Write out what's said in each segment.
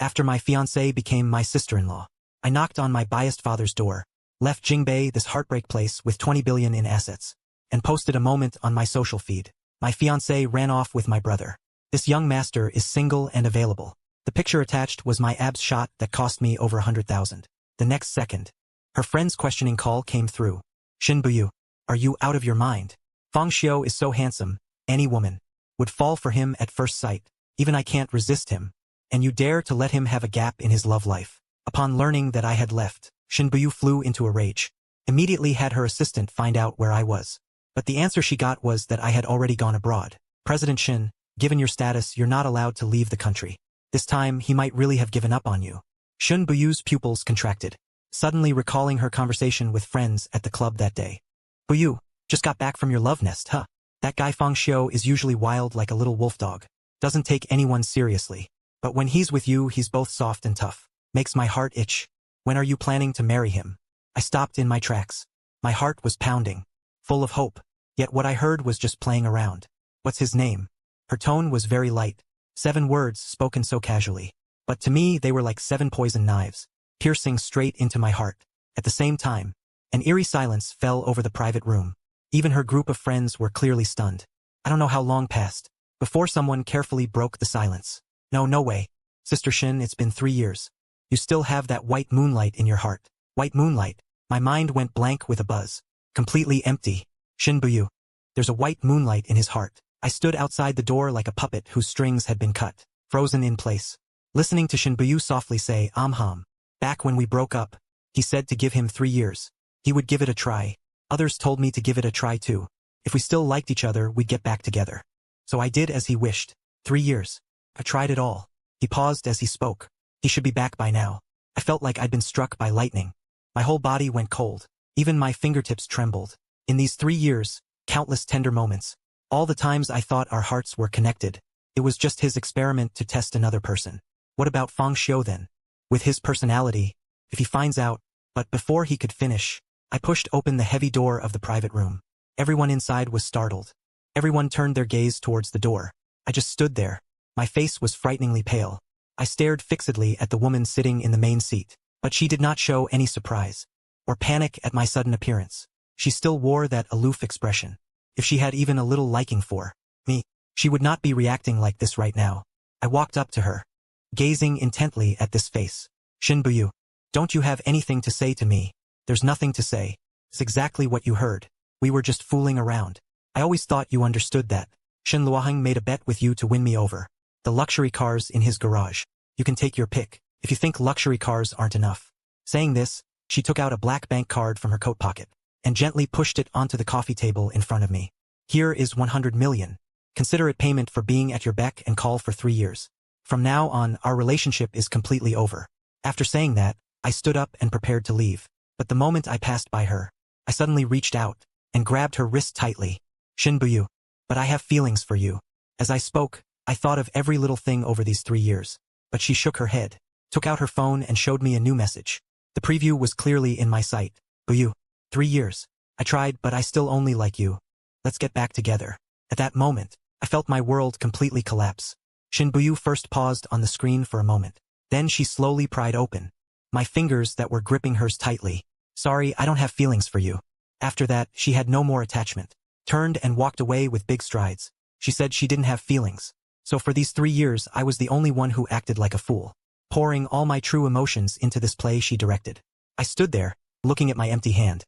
After my fiancé became my sister-in-law, I knocked on my biased father's door, left Jingbei, this heartbreak place with 20 billion in assets, and posted a moment on my social feed. My fiancé ran off with my brother. This young master is single and available. The picture attached was my abs shot that cost me over 100,000. The next second, her friend's questioning call came through. Shin Buyu, are you out of your mind? Fang Xiu is so handsome, any woman would fall for him at first sight. Even I can't resist him. And you dare to let him have a gap in his love life. Upon learning that I had left, Shin Buyu flew into a rage. Immediately had her assistant find out where I was. But the answer she got was that I had already gone abroad. President Shin, given your status, you're not allowed to leave the country. This time, he might really have given up on you. Shin Buyu's pupils contracted, suddenly recalling her conversation with friends at the club that day. Buyu, just got back from your love nest, huh? That guy Fang Xiu is usually wild like a little wolf dog. Doesn't take anyone seriously. But when he's with you, he's both soft and tough. Makes my heart itch. When are you planning to marry him? I stopped in my tracks. My heart was pounding, full of hope. Yet what I heard was just playing around. What's his name? Her tone was very light. 7 words spoken so casually. But to me, they were like 7 poison knives, piercing straight into my heart. At the same time, an eerie silence fell over the private room. Even her group of friends were clearly stunned. I don't know how long passed before someone carefully broke the silence. No way. Sister Shin, it's been 3 years. You still have that white moonlight in your heart. White moonlight. My mind went blank with a buzz. Completely empty. Shin Buyu. There's a white moonlight in his heart. I stood outside the door like a puppet whose strings had been cut, frozen in place, listening to Shin Buyu softly say, Back when we broke up, he said to give him 3 years. He would give it a try. Others told me to give it a try too. If we still liked each other, we'd get back together. So I did as he wished. 3 years. I tried it all. He paused as he spoke. He should be back by now. I felt like I'd been struck by lightning. My whole body went cold. Even my fingertips trembled. In these 3 years, countless tender moments, all the times I thought our hearts were connected, it was just his experiment to test another person. What about Fang Xiu then? With his personality, if he finds out, but before he could finish, I pushed open the heavy door of the private room. Everyone inside was startled. Everyone turned their gaze towards the door. I just stood there. My face was frighteningly pale. I stared fixedly at the woman sitting in the main seat, but she did not show any surprise or panic at my sudden appearance. She still wore that aloof expression. If she had even a little liking for me, she would not be reacting like this right now. I walked up to her, gazing intently at this face. Shin Buyu, don't you have anything to say to me? There's nothing to say. It's exactly what you heard. We were just fooling around. I always thought you understood that. Shin Luoheng made a bet with you to win me over. The luxury cars in his garage. You can take your pick, if you think luxury cars aren't enough. Saying this, she took out a black bank card from her coat pocket and gently pushed it onto the coffee table in front of me. Here is 100 million. Consider it payment for being at your beck and call for 3 years. From now on, our relationship is completely over. After saying that, I stood up and prepared to leave. But the moment I passed by her, I suddenly reached out and grabbed her wrist tightly. Shin Buyu, but I have feelings for you. As I spoke, I thought of every little thing over these 3 years. But she shook her head, took out her phone and showed me a new message. The preview was clearly in my sight. Buyu, 3 years. I tried, but I still only like you. Let's get back together. At that moment, I felt my world completely collapse. Shin Buyu first paused on the screen for a moment. Then she slowly pried open my fingers that were gripping hers tightly. Sorry, I don't have feelings for you. After that, she had no more attachment. Turned and walked away with big strides. She said she didn't have feelings. So for these 3 years, I was the only one who acted like a fool, pouring all my true emotions into this play she directed. I stood there, looking at my empty hand.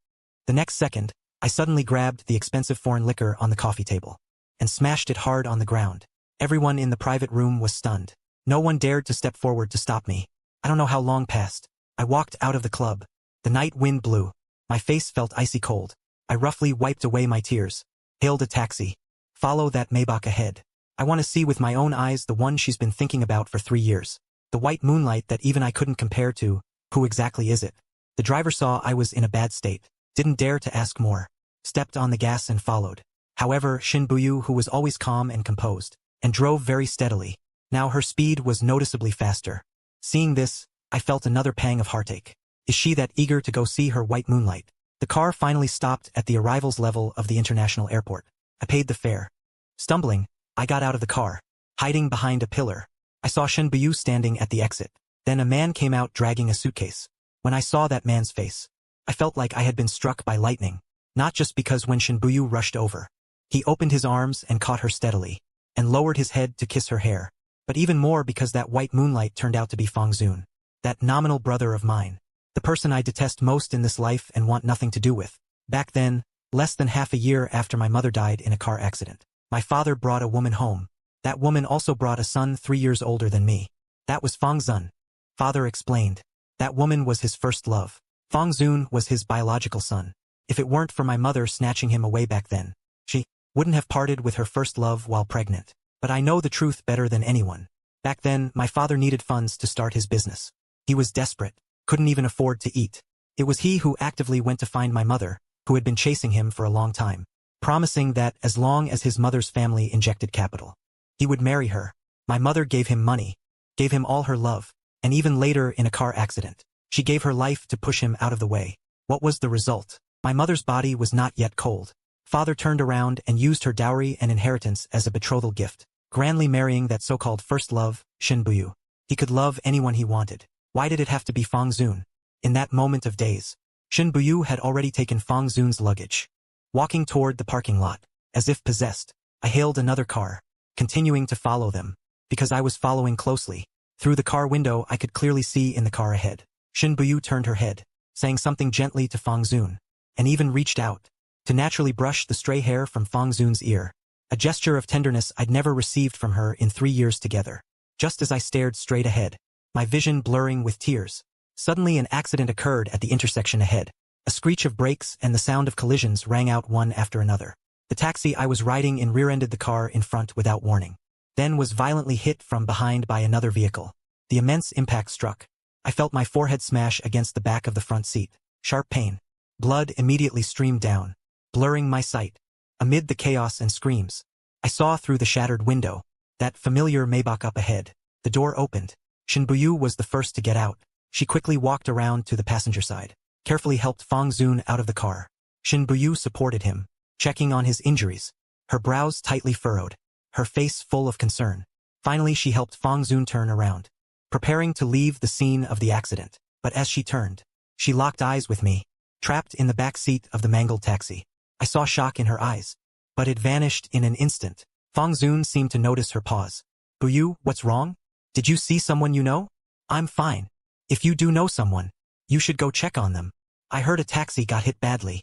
The next second, I suddenly grabbed the expensive foreign liquor on the coffee table and smashed it hard on the ground. Everyone in the private room was stunned. No one dared to step forward to stop me. I don't know how long passed. I walked out of the club. The night wind blew. My face felt icy cold. I roughly wiped away my tears, hailed a taxi. Follow that Maybach ahead. I want to see with my own eyes the one she's been thinking about for 3 years. The white moonlight that even I couldn't compare to. Who exactly is it? The driver saw I was in a bad state. Didn't dare to ask more. Stepped on the gas and followed. However, Shin Buyu, who was always calm and composed, and drove very steadily. Now her speed was noticeably faster. Seeing this, I felt another pang of heartache. Is she that eager to go see her white moonlight? The car finally stopped at the arrivals level of the international airport. I paid the fare. Stumbling, I got out of the car. Hiding behind a pillar, I saw Shin Buyu standing at the exit. Then a man came out dragging a suitcase. When I saw that man's face, I felt like I had been struck by lightning. Not just because when Shinbuyu rushed over, he opened his arms and caught her steadily, and lowered his head to kiss her hair, but even more because that white moonlight turned out to be Fangzun, that nominal brother of mine, the person I detest most in this life and want nothing to do with. Back then, less than half a year after my mother died in a car accident, my father brought a woman home. That woman also brought a son 3 years older than me. That was Fangzun. Father explained. That woman was his first love. Fangzun was his biological son. If it weren't for my mother snatching him away back then, she wouldn't have parted with her first love while pregnant. But I know the truth better than anyone. Back then, my father needed funds to start his business. He was desperate, couldn't even afford to eat. It was he who actively went to find my mother, who had been chasing him for a long time, promising that as long as his mother's family injected capital, he would marry her. My mother gave him money, gave him all her love, and even later in a car accident, she gave her life to push him out of the way. What was the result? My mother's body was not yet cold. Father turned around and used her dowry and inheritance as a betrothal gift, grandly marrying that so-called first love, Shinbuyu. He could love anyone he wanted. Why did it have to be Fangzun? In that moment of daze, Shinbuyu had already taken Fangzun's luggage. Walking toward the parking lot, as if possessed, I hailed another car, continuing to follow them, because I was following closely. Through the car window I could clearly see in the car ahead. Shinbuyu turned her head, saying something gently to Fangzun, and even reached out to naturally brush the stray hair from Fangzun's ear, a gesture of tenderness I'd never received from her in 3 years together. Just as I stared straight ahead, my vision blurring with tears, suddenly an accident occurred at the intersection ahead. A screech of brakes and the sound of collisions rang out one after another. The taxi I was riding in rear-ended the car in front without warning, then was violently hit from behind by another vehicle. The immense impact struck. I felt my forehead smash against the back of the front seat. Sharp pain. Blood immediately streamed down, blurring my sight. Amid the chaos and screams, I saw through the shattered window that familiar Maybach up ahead. The door opened. Shinbuyu was the first to get out. She quickly walked around to the passenger side, carefully helped Fangzun out of the car. Shinbuyu supported him, checking on his injuries, her brows tightly furrowed, her face full of concern. Finally she helped Fangzun turn around, preparing to leave the scene of the accident. But as she turned, she locked eyes with me, trapped in the back seat of the mangled taxi. I saw shock in her eyes, but it vanished in an instant. Fangzun seemed to notice her pause. "Buyu, what's wrong? Did you see someone you know?" "I'm fine. If you do know someone, you should go check on them. I heard a taxi got hit badly."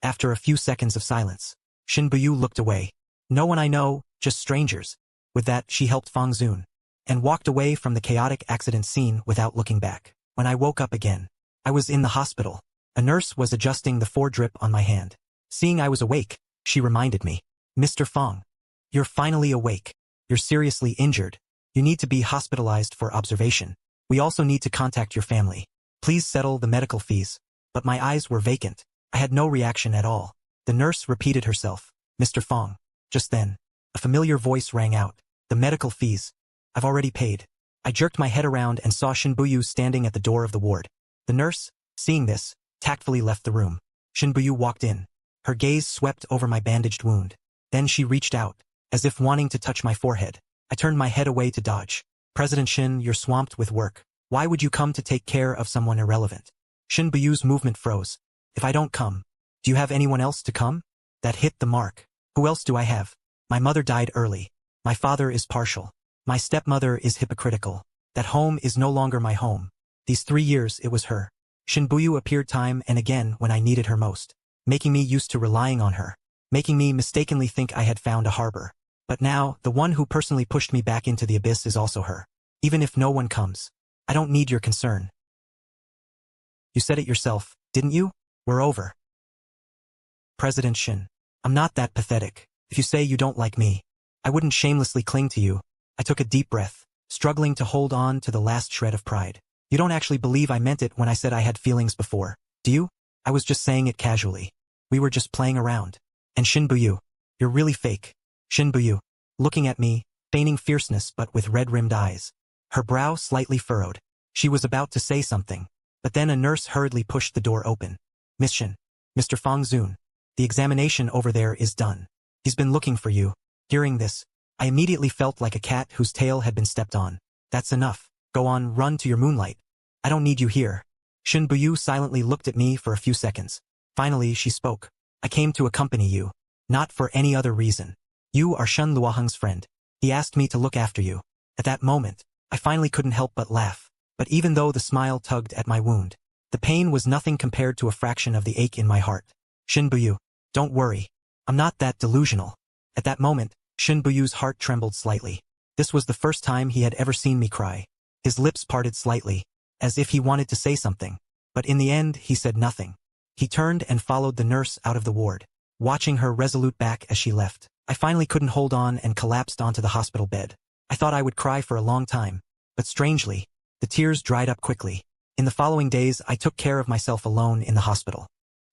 After a few seconds of silence, Shinbuyu looked away. "No one I know, just strangers." With that, she helped Fangzun, and walked away from the chaotic accident scene without looking back. When I woke up again, I was in the hospital. A nurse was adjusting the foredrip on my hand. Seeing I was awake, she reminded me, "Mr. Fang, you're finally awake. You're seriously injured. You need to be hospitalized for observation. We also need to contact your family. Please settle the medical fees." But my eyes were vacant. I had no reaction at all. The nurse repeated herself, "Mr. Fang." Just then, a familiar voice rang out, "The medical fees. I've already paid." I jerked my head around and saw Shinbuyu standing at the door of the ward. The nurse, seeing this, tactfully left the room. Shinbuyu walked in. Her gaze swept over my bandaged wound. Then she reached out, as if wanting to touch my forehead. I turned my head away to dodge. "President Shin, you're swamped with work. Why would you come to take care of someone irrelevant?" Shinbuyu's movement froze. "If I don't come, do you have anyone else to come?" That hit the mark. Who else do I have? My mother died early. My father is partial. My stepmother is hypocritical. That home is no longer my home. These 3 years it was her. Shinbuyu appeared time and again when I needed her most, making me used to relying on her, making me mistakenly think I had found a harbor. But now, the one who personally pushed me back into the abyss is also her. Even if no one comes, I don't need your concern. You said it yourself, didn't you? We're over. President Shin, I'm not that pathetic. If you say you don't like me, I wouldn't shamelessly cling to you. I took a deep breath, struggling to hold on to the last shred of pride. You don't actually believe I meant it when I said I had feelings before, do you? I was just saying it casually. We were just playing around. And Shinbuyu, you're really fake. Shinbuyu, looking at me, feigning fierceness but with red-rimmed eyes. Her brow slightly furrowed. She was about to say something, but then a nurse hurriedly pushed the door open. "Miss Shin, Mr. Fangzun, the examination over there is done. He's been looking for you." Hearing this, I immediately felt like a cat whose tail had been stepped on. "That's enough. Go on, run to your moonlight. I don't need you here. Shin Buyu silently looked at me for a few seconds. Finally, she spoke. I came to accompany you. Not for any other reason. You are Shun Luoheng's friend. He asked me to look after you. At that moment, I finally couldn't help but laugh. But even though the smile tugged at my wound, the pain was nothing compared to a fraction of the ache in my heart. Shin Buyu, don't worry. I'm not that delusional. At that moment, Shin Buyu's heart trembled slightly. This was the first time he had ever seen me cry. His lips parted slightly, as if he wanted to say something. But in the end, he said nothing. He turned and followed the nurse out of the ward, watching her resolute back as she left. I finally couldn't hold on and collapsed onto the hospital bed. I thought I would cry for a long time, but strangely, the tears dried up quickly. In the following days, I took care of myself alone in the hospital.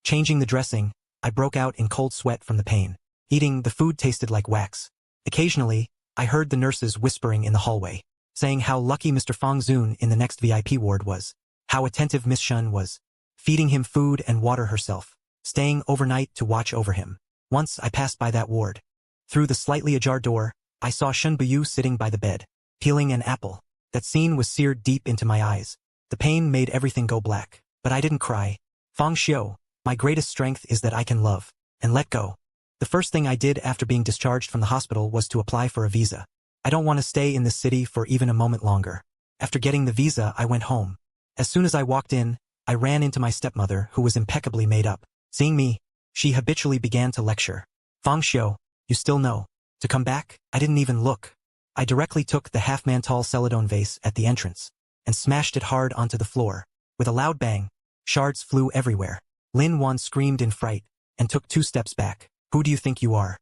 Changing the dressing, I broke out in cold sweat from the pain. Eating the food tasted like wax. Occasionally, I heard the nurses whispering in the hallway, saying how lucky Mr. Fong Zun in the next VIP ward was, how attentive Miss Shun was, feeding him food and water herself, staying overnight to watch over him. Once I passed by that ward. Through the slightly ajar door, I saw Shun Buyu sitting by the bed, peeling an apple. That scene was seared deep into my eyes. The pain made everything go black, but I didn't cry. Fong Xiu, my greatest strength is that I can love and let go. The first thing I did after being discharged from the hospital was to apply for a visa. I don't want to stay in this city for even a moment longer. After getting the visa, I went home. As soon as I walked in, I ran into my stepmother, who was impeccably made up. Seeing me, she habitually began to lecture. Fong Xiu, you still know to come back? I didn't even look. I directly took the half-man-tall celadon vase at the entrance and smashed it hard onto the floor. With a loud bang, shards flew everywhere. Lin Wan screamed in fright and took 2 steps back. Who do you think you are?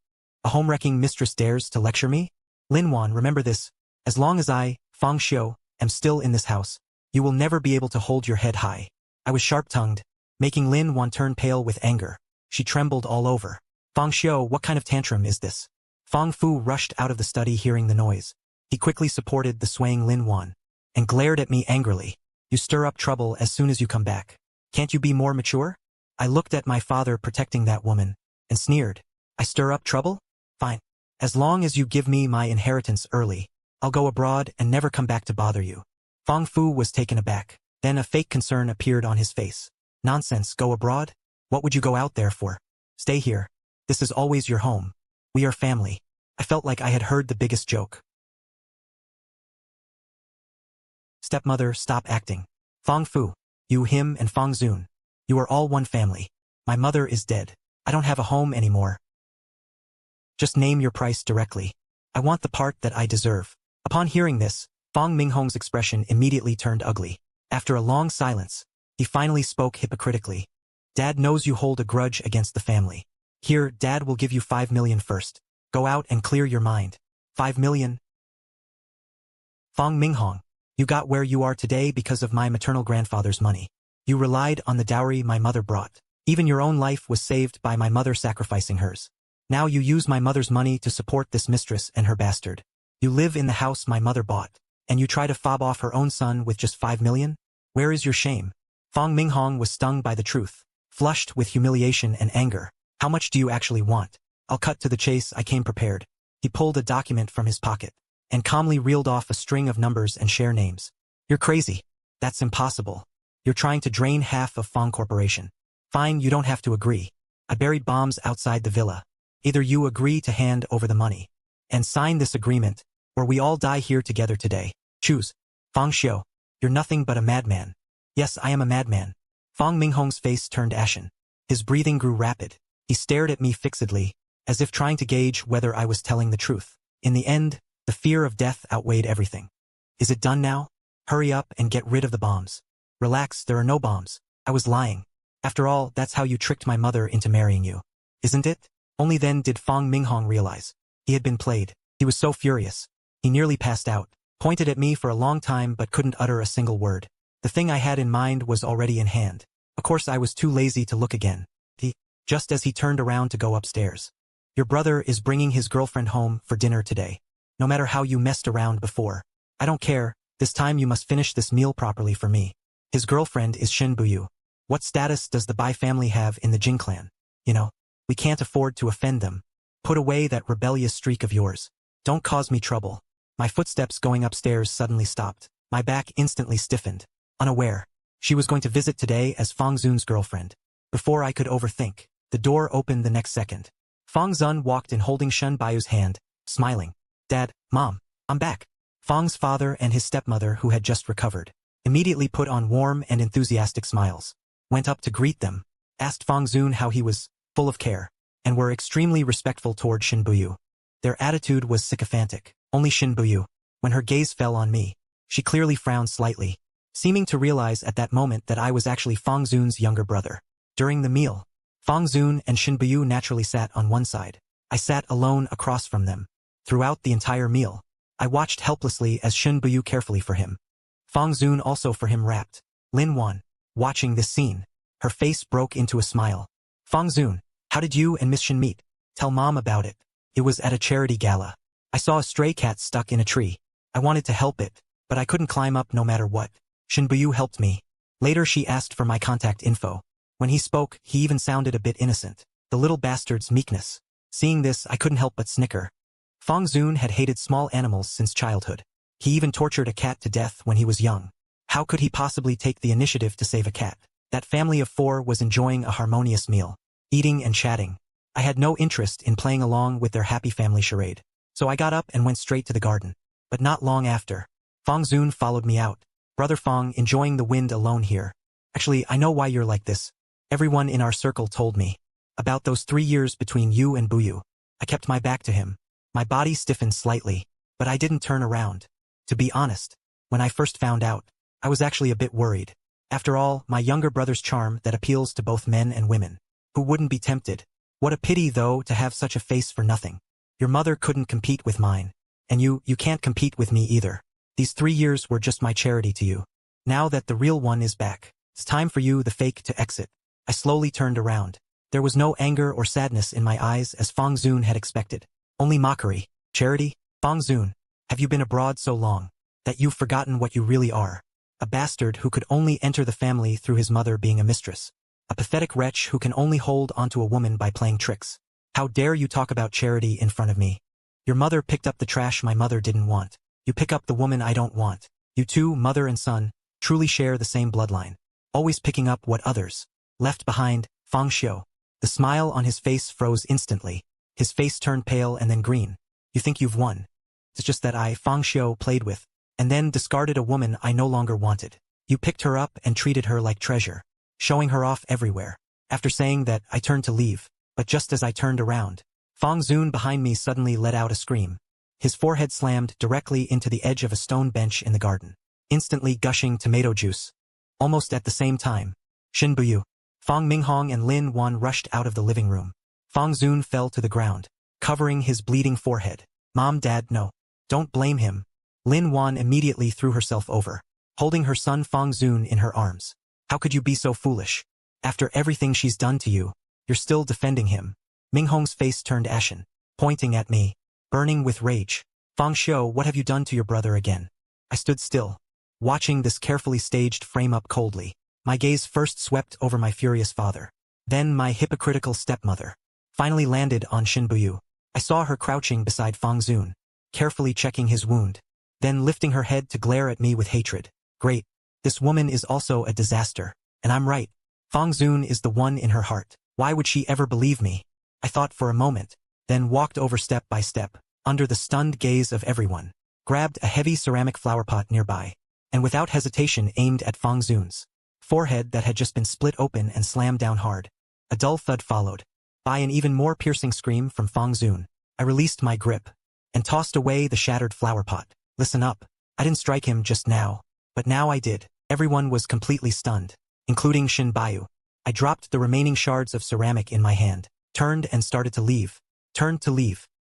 A home-wrecking mistress dares to lecture me? Lin Wan, remember this. As long as I, Fong Xiu, am still in this house, you will never be able to hold your head high. I was sharp-tongued, making Lin Wan turn pale with anger. She trembled all over. Fong Xiu, what kind of tantrum is this? Fong Fu rushed out of the study hearing the noise. He quickly supported the swaying Lin Wan and glared at me angrily. You stir up trouble as soon as you come back. Can't you be more mature? I looked at my father protecting that woman and sneered. I stir up trouble? Fine. As long as you give me my inheritance early, I'll go abroad and never come back to bother you. Fong Fu was taken aback. Then a fake concern appeared on his face. Nonsense, go abroad? What would you go out there for? Stay here. This is always your home. We are family. I felt like I had heard the biggest joke. Stepmother, stop acting. Fong Fu, you, him, and Fong Zun. You are all one family. My mother is dead. I don't have a home anymore. Just name your price directly. I want the part that I deserve. Upon hearing this, Fong Minghong's expression immediately turned ugly. After a long silence, he finally spoke hypocritically. Dad knows you hold a grudge against the family. Here, Dad will give you 5 million first. Go out and clear your mind. 5 million? Fong Minghong, you got where you are today because of my maternal grandfather's money. You relied on the dowry my mother brought. Even your own life was saved by my mother sacrificing hers. Now you use my mother's money to support this mistress and her bastard. You live in the house my mother bought, and you try to fob off her own son with just 5 million? Where is your shame? Fong Minghong was stung by the truth, flushed with humiliation and anger. How much do you actually want? I'll cut to the chase. I came prepared. He pulled a document from his pocket and calmly reeled off a string of numbers and share names. You're crazy. That's impossible. You're trying to drain half of Fong Corporation. Fine, you don't have to agree. I buried bombs outside the villa. Either you agree to hand over the money and sign this agreement, or we all die here together today. Choose. Fong Xiu, you're nothing but a madman. Yes, I am a madman. Fong Minghong's face turned ashen. His breathing grew rapid. He stared at me fixedly, as if trying to gauge whether I was telling the truth. In the end, the fear of death outweighed everything. Is it done now? Hurry up and get rid of the bombs. Relax, there are no bombs. I was lying. After all, that's how you tricked my mother into marrying you. Isn't it? Only then did Fong Minghong realize. He had been played. He was so furious. He nearly passed out, pointed at me for a long time but couldn't utter a single word. The thing I had in mind was already in hand. Of course I was too lazy to look again. Just as he turned around to go upstairs. Your brother is bringing his girlfriend home for dinner today. No matter how you messed around before. I don't care, this time you must finish this meal properly for me. His girlfriend is Shin Buyu. What status does the Bai family have in the Jing clan? You know, we can't afford to offend them. Put away that rebellious streak of yours. Don't cause me trouble. My footsteps going upstairs suddenly stopped. My back instantly stiffened. Unaware. She was going to visit today as Fang Zun's girlfriend. Before I could overthink, the door opened the next second. Fang Zun walked in holding Shen Bayu's hand, smiling. Dad, Mom, I'm back. Fang's father and his stepmother, who had just recovered, immediately put on warm and enthusiastic smiles, went up to greet them, asked Fang Zun how he was, full of care, and were extremely respectful toward Shin Buyu. Their attitude was sycophantic. Only Shin Buyu, when her gaze fell on me, she clearly frowned slightly, seeming to realize at that moment that I was actually Fang Zun's younger brother. During the meal, Fang Zun and Shin Buyu naturally sat on one side. I sat alone across from them. Throughout the entire meal, I watched helplessly as Shin Buyu carefully for him. Fang Zun also for him wrapped. Lin Wan, watching this scene, her face broke into a smile. Fang Zun, how did you and Miss Shin meet? Tell Mom about it. It was at a charity gala. I saw a stray cat stuck in a tree. I wanted to help it, but I couldn't climb up no matter what. Shin Buyu helped me. Later she asked for my contact info. When he spoke, he even sounded a bit innocent. The little bastard's meekness. Seeing this, I couldn't help but snicker. Fang Zun had hated small animals since childhood. He even tortured a cat to death when he was young. How could he possibly take the initiative to save a cat? That family of 4 was enjoying a harmonious meal, eating and chatting. I had no interest in playing along with their happy family charade. So I got up and went straight to the garden. But not long after, Fang Zun followed me out. Brother Fang, enjoying the wind alone here. Actually, I know why you're like this. Everyone in our circle told me. About those 3 years between you and Buyu. I kept my back to him. My body stiffened slightly, but I didn't turn around. To be honest, when I first found out, I was actually a bit worried. After all, my younger brother's charm that appeals to both men and women. Who wouldn't be tempted? What a pity, though, to have such a face for nothing. Your mother couldn't compete with mine. And you can't compete with me either. These 3 years were just my charity to you. Now that the real one is back, it's time for you, the fake, to exit. I slowly turned around. There was no anger or sadness in my eyes as Fang Zun had expected. Only mockery. Charity? Fang Zun, have you been abroad so long that you've forgotten what you really are? A bastard who could only enter the family through his mother being a mistress. A pathetic wretch who can only hold onto a woman by playing tricks. How dare you talk about charity in front of me? Your mother picked up the trash my mother didn't want. You pick up the woman I don't want. You two, mother and son, truly share the same bloodline. Always picking up what others left behind. Fang Xiu. The smile on his face froze instantly. His face turned pale and then green. You think you've won. It's just that I, Fang Xiu, played with, and then discarded a woman I no longer wanted. You picked her up and treated her like treasure, showing her off everywhere. After saying that, I turned to leave, but just as I turned around, Fang Zun behind me suddenly let out a scream. His forehead slammed directly into the edge of a stone bench in the garden, instantly gushing tomato juice. Almost at the same time, Shin Buyu, Fang Minghong and Lin Wan rushed out of the living room. Fang Zun fell to the ground, covering his bleeding forehead. Mom, Dad, no. Don't blame him. Lin Wan immediately threw herself over, holding her son Fang Zun in her arms. How could you be so foolish? After everything she's done to you, you're still defending him. Minghong's face turned ashen, pointing at me, burning with rage. Fang Xiu, what have you done to your brother again? I stood still, watching this carefully staged frame-up coldly. My gaze first swept over my furious father, then my hypocritical stepmother, finally landed on Shin Buyu. I saw her crouching beside Fang Zun, carefully checking his wound, then lifting her head to glare at me with hatred. Great. This woman is also a disaster. And I'm right. Fang Zun is the one in her heart. Why would she ever believe me? I thought for a moment, then walked over step by step, under the stunned gaze of everyone, grabbed a heavy ceramic flower pot nearby, and without hesitation aimed at Fang Zun's forehead that had just been split open and slammed down hard. A dull thud followed. By an even more piercing scream from Fang Zun, I released my grip and tossed away the shattered flower pot. Listen up. I didn't strike him just now, but now I did. Everyone was completely stunned, including Shin Bayu. I dropped the remaining shards of ceramic in my hand, turned and started to leave.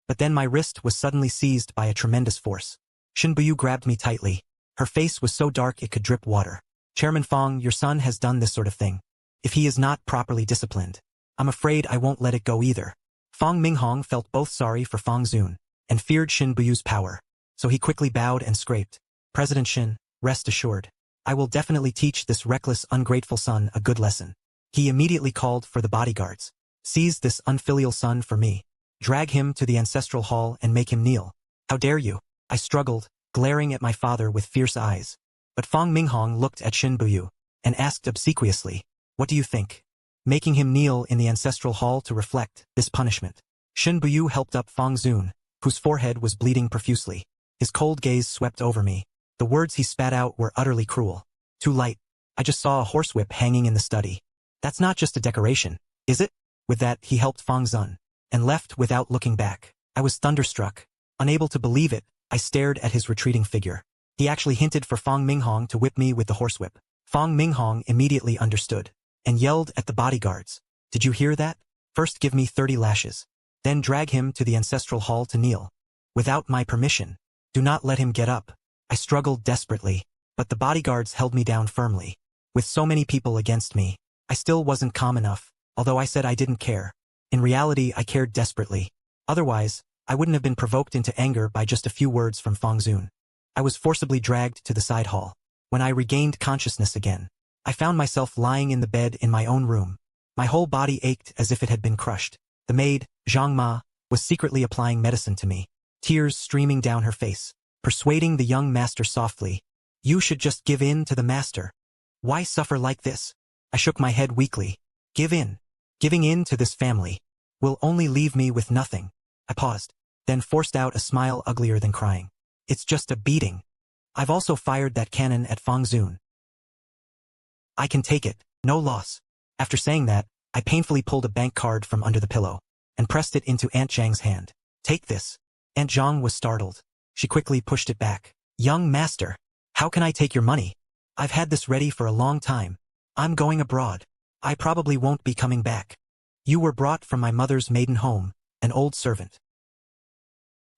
But then my wrist was suddenly seized by a tremendous force. Shin Buyu grabbed me tightly. Her face was so dark it could drip water. Chairman Fang, your son has done this sort of thing. If he is not properly disciplined, I'm afraid I won't let it go either. Fang Minghong felt both sorry for Fang Zun and feared Shin Buyu's power, so he quickly bowed and scraped. President Shin, rest assured, I will definitely teach this reckless, ungrateful son a good lesson. He immediately called for the bodyguards. Seize this unfilial son for me. Drag him to the ancestral hall and make him kneel. How dare you? I struggled, glaring at my father with fierce eyes. But Fong Minghong looked at Shin Buyu and asked obsequiously, "What do you think?" Making him kneel in the ancestral hall to reflect this punishment. Shin Buyu helped up Fong Zun, whose forehead was bleeding profusely. His cold gaze swept over me. The words he spat out were utterly cruel. "Too light. I just saw a horsewhip hanging in the study. That's not just a decoration, is it?" With that, he helped Fong Zun and left without looking back. I was thunderstruck. Unable to believe it, I stared at his retreating figure. He actually hinted for Fong Minghong to whip me with the horsewhip. Fong Minghong immediately understood and yelled at the bodyguards, "Did you hear that? First give me 30 lashes. Then drag him to the ancestral hall to kneel. Without my permission. Do not let him get up." I struggled desperately, but the bodyguards held me down firmly. With so many people against me, I still wasn't calm enough, although I said I didn't care. In reality, I cared desperately. Otherwise, I wouldn't have been provoked into anger by just a few words from Fong Zun. I was forcibly dragged to the side hall. When I regained consciousness again, I found myself lying in the bed in my own room. My whole body ached as if it had been crushed. The maid, Zhang Ma, was secretly applying medicine to me, tears streaming down her face, persuading the young master softly, "You should just give in to the master. Why suffer like this?" I shook my head weakly. Give in. Giving in to this family will only leave me with nothing. I paused, then forced out a smile uglier than crying. "It's just a beating. I've also fired that cannon at Fong Zun. I can take it, no loss." After saying that, I painfully pulled a bank card from under the pillow and pressed it into Aunt Zhang's hand. "Take this." Aunt Zhang was startled. She quickly pushed it back. "Young master, how can I take your money? I've had this ready for a long time. I'm going abroad. I probably won't be coming back. You were brought from my mother's maiden home, an old servant.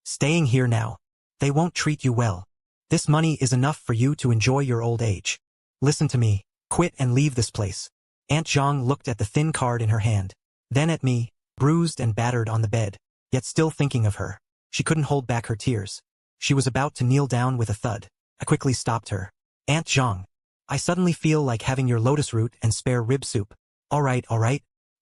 Staying here now. They won't treat you well. This money is enough for you to enjoy your old age. Listen to me, quit and leave this place." Aunt Zhang looked at the thin card in her hand, then at me, bruised and battered on the bed, yet still thinking of her. She couldn't hold back her tears. She was about to kneel down with a thud. I quickly stopped her. "Aunt Zhang, I suddenly feel like having your lotus root and spare rib soup." All right.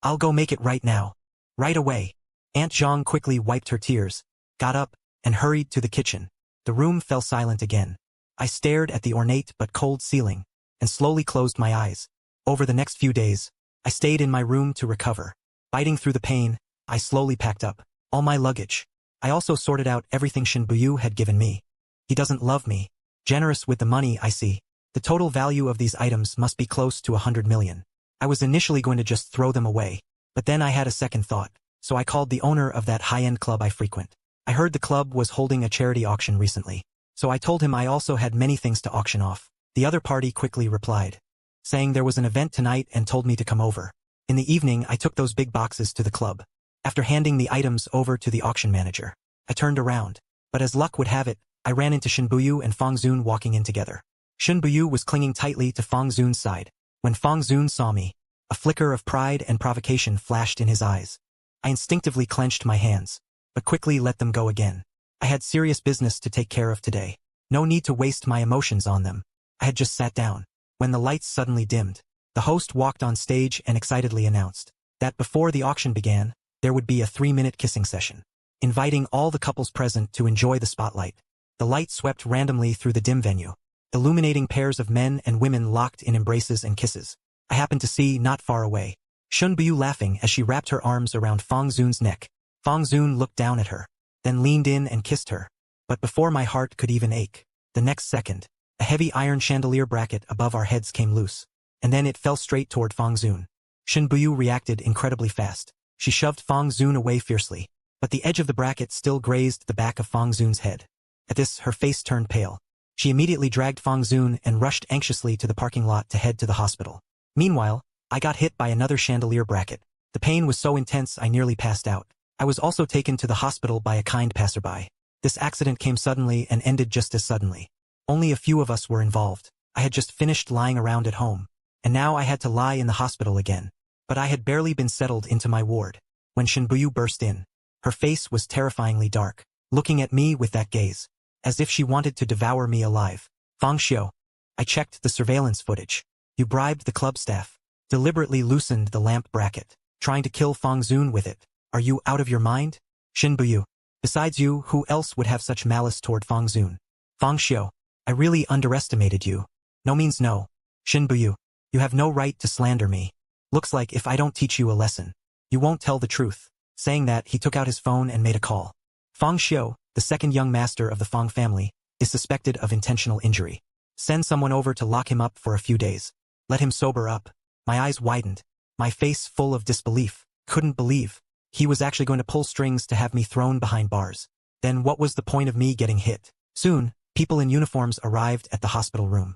I'll go make it right now. Right away." Aunt Zhang quickly wiped her tears, got up, and hurried to the kitchen. The room fell silent again. I stared at the ornate but cold ceiling, and slowly closed my eyes. Over the next few days, I stayed in my room to recover. Fighting through the pain, I slowly packed up all my luggage. I also sorted out everything Shin Buyu had given me. He doesn't love me. Generous with the money, I see. The total value of these items must be close to 100 million. I was initially going to just throw them away, but then I had a second thought, so I called the owner of that high-end club I frequent. I heard the club was holding a charity auction recently, so I told him I also had many things to auction off. The other party quickly replied, saying there was an event tonight and told me to come over. In the evening, I took those big boxes to the club. After handing the items over to the auction manager, I turned around, but as luck would have it, I ran into Shin Buyu and Fong Zun walking in together. Shin Buyu was clinging tightly to Fong Zun's side. When Fong Zun saw me, a flicker of pride and provocation flashed in his eyes. I instinctively clenched my hands, but quickly let them go again. I had serious business to take care of today. No need to waste my emotions on them. I had just sat down, when the lights suddenly dimmed. The host walked on stage and excitedly announced that before the auction began, there would be a 3-minute kissing session, inviting all the couples present to enjoy the spotlight. The light swept randomly through the dim venue, illuminating pairs of men and women locked in embraces and kisses. I happened to see, not far away, Shin Buyu laughing as she wrapped her arms around Fong Zun's neck. Fong Zun looked down at her, then leaned in and kissed her. But before my heart could even ache, the next second, a heavy iron chandelier bracket above our heads came loose, and then it fell straight toward Fong Zun. Shin Buyu reacted incredibly fast. She shoved Fong Zun away fiercely, but the edge of the bracket still grazed the back of Fong Zun's head. At this, her face turned pale. She immediately dragged Fong Zun and rushed anxiously to the parking lot to head to the hospital. Meanwhile, I got hit by another chandelier bracket. The pain was so intense I nearly passed out. I was also taken to the hospital by a kind passerby. This accident came suddenly and ended just as suddenly. Only a few of us were involved. I had just finished lying around at home, and now I had to lie in the hospital again. But I had barely been settled into my ward when Shin Buyu burst in. Her face was terrifyingly dark, looking at me with that gaze, as if she wanted to devour me alive. "Fang Xiu." I checked the surveillance footage. "You bribed the club staff, deliberately loosened the lamp bracket, trying to kill Fong Zun with it. Are you out of your mind?" "Shin Buyu. Besides you, who else would have such malice toward Fong Zun?" "Fang Xiu, I really underestimated you. No means no. Shin Bu-yu, you have no right to slander me. Looks like if I don't teach you a lesson, you won't tell the truth. Saying that, he took out his phone and made a call. Fang Xiu, the second young master of the Fang family, is suspected of intentional injury. Send someone over to lock him up for a few days. Let him sober up. My eyes widened. My face full of disbelief. Couldn't believe he was actually going to pull strings to have me thrown behind bars. Then what was the point of me getting hit? Soon, people in uniforms arrived at the hospital room.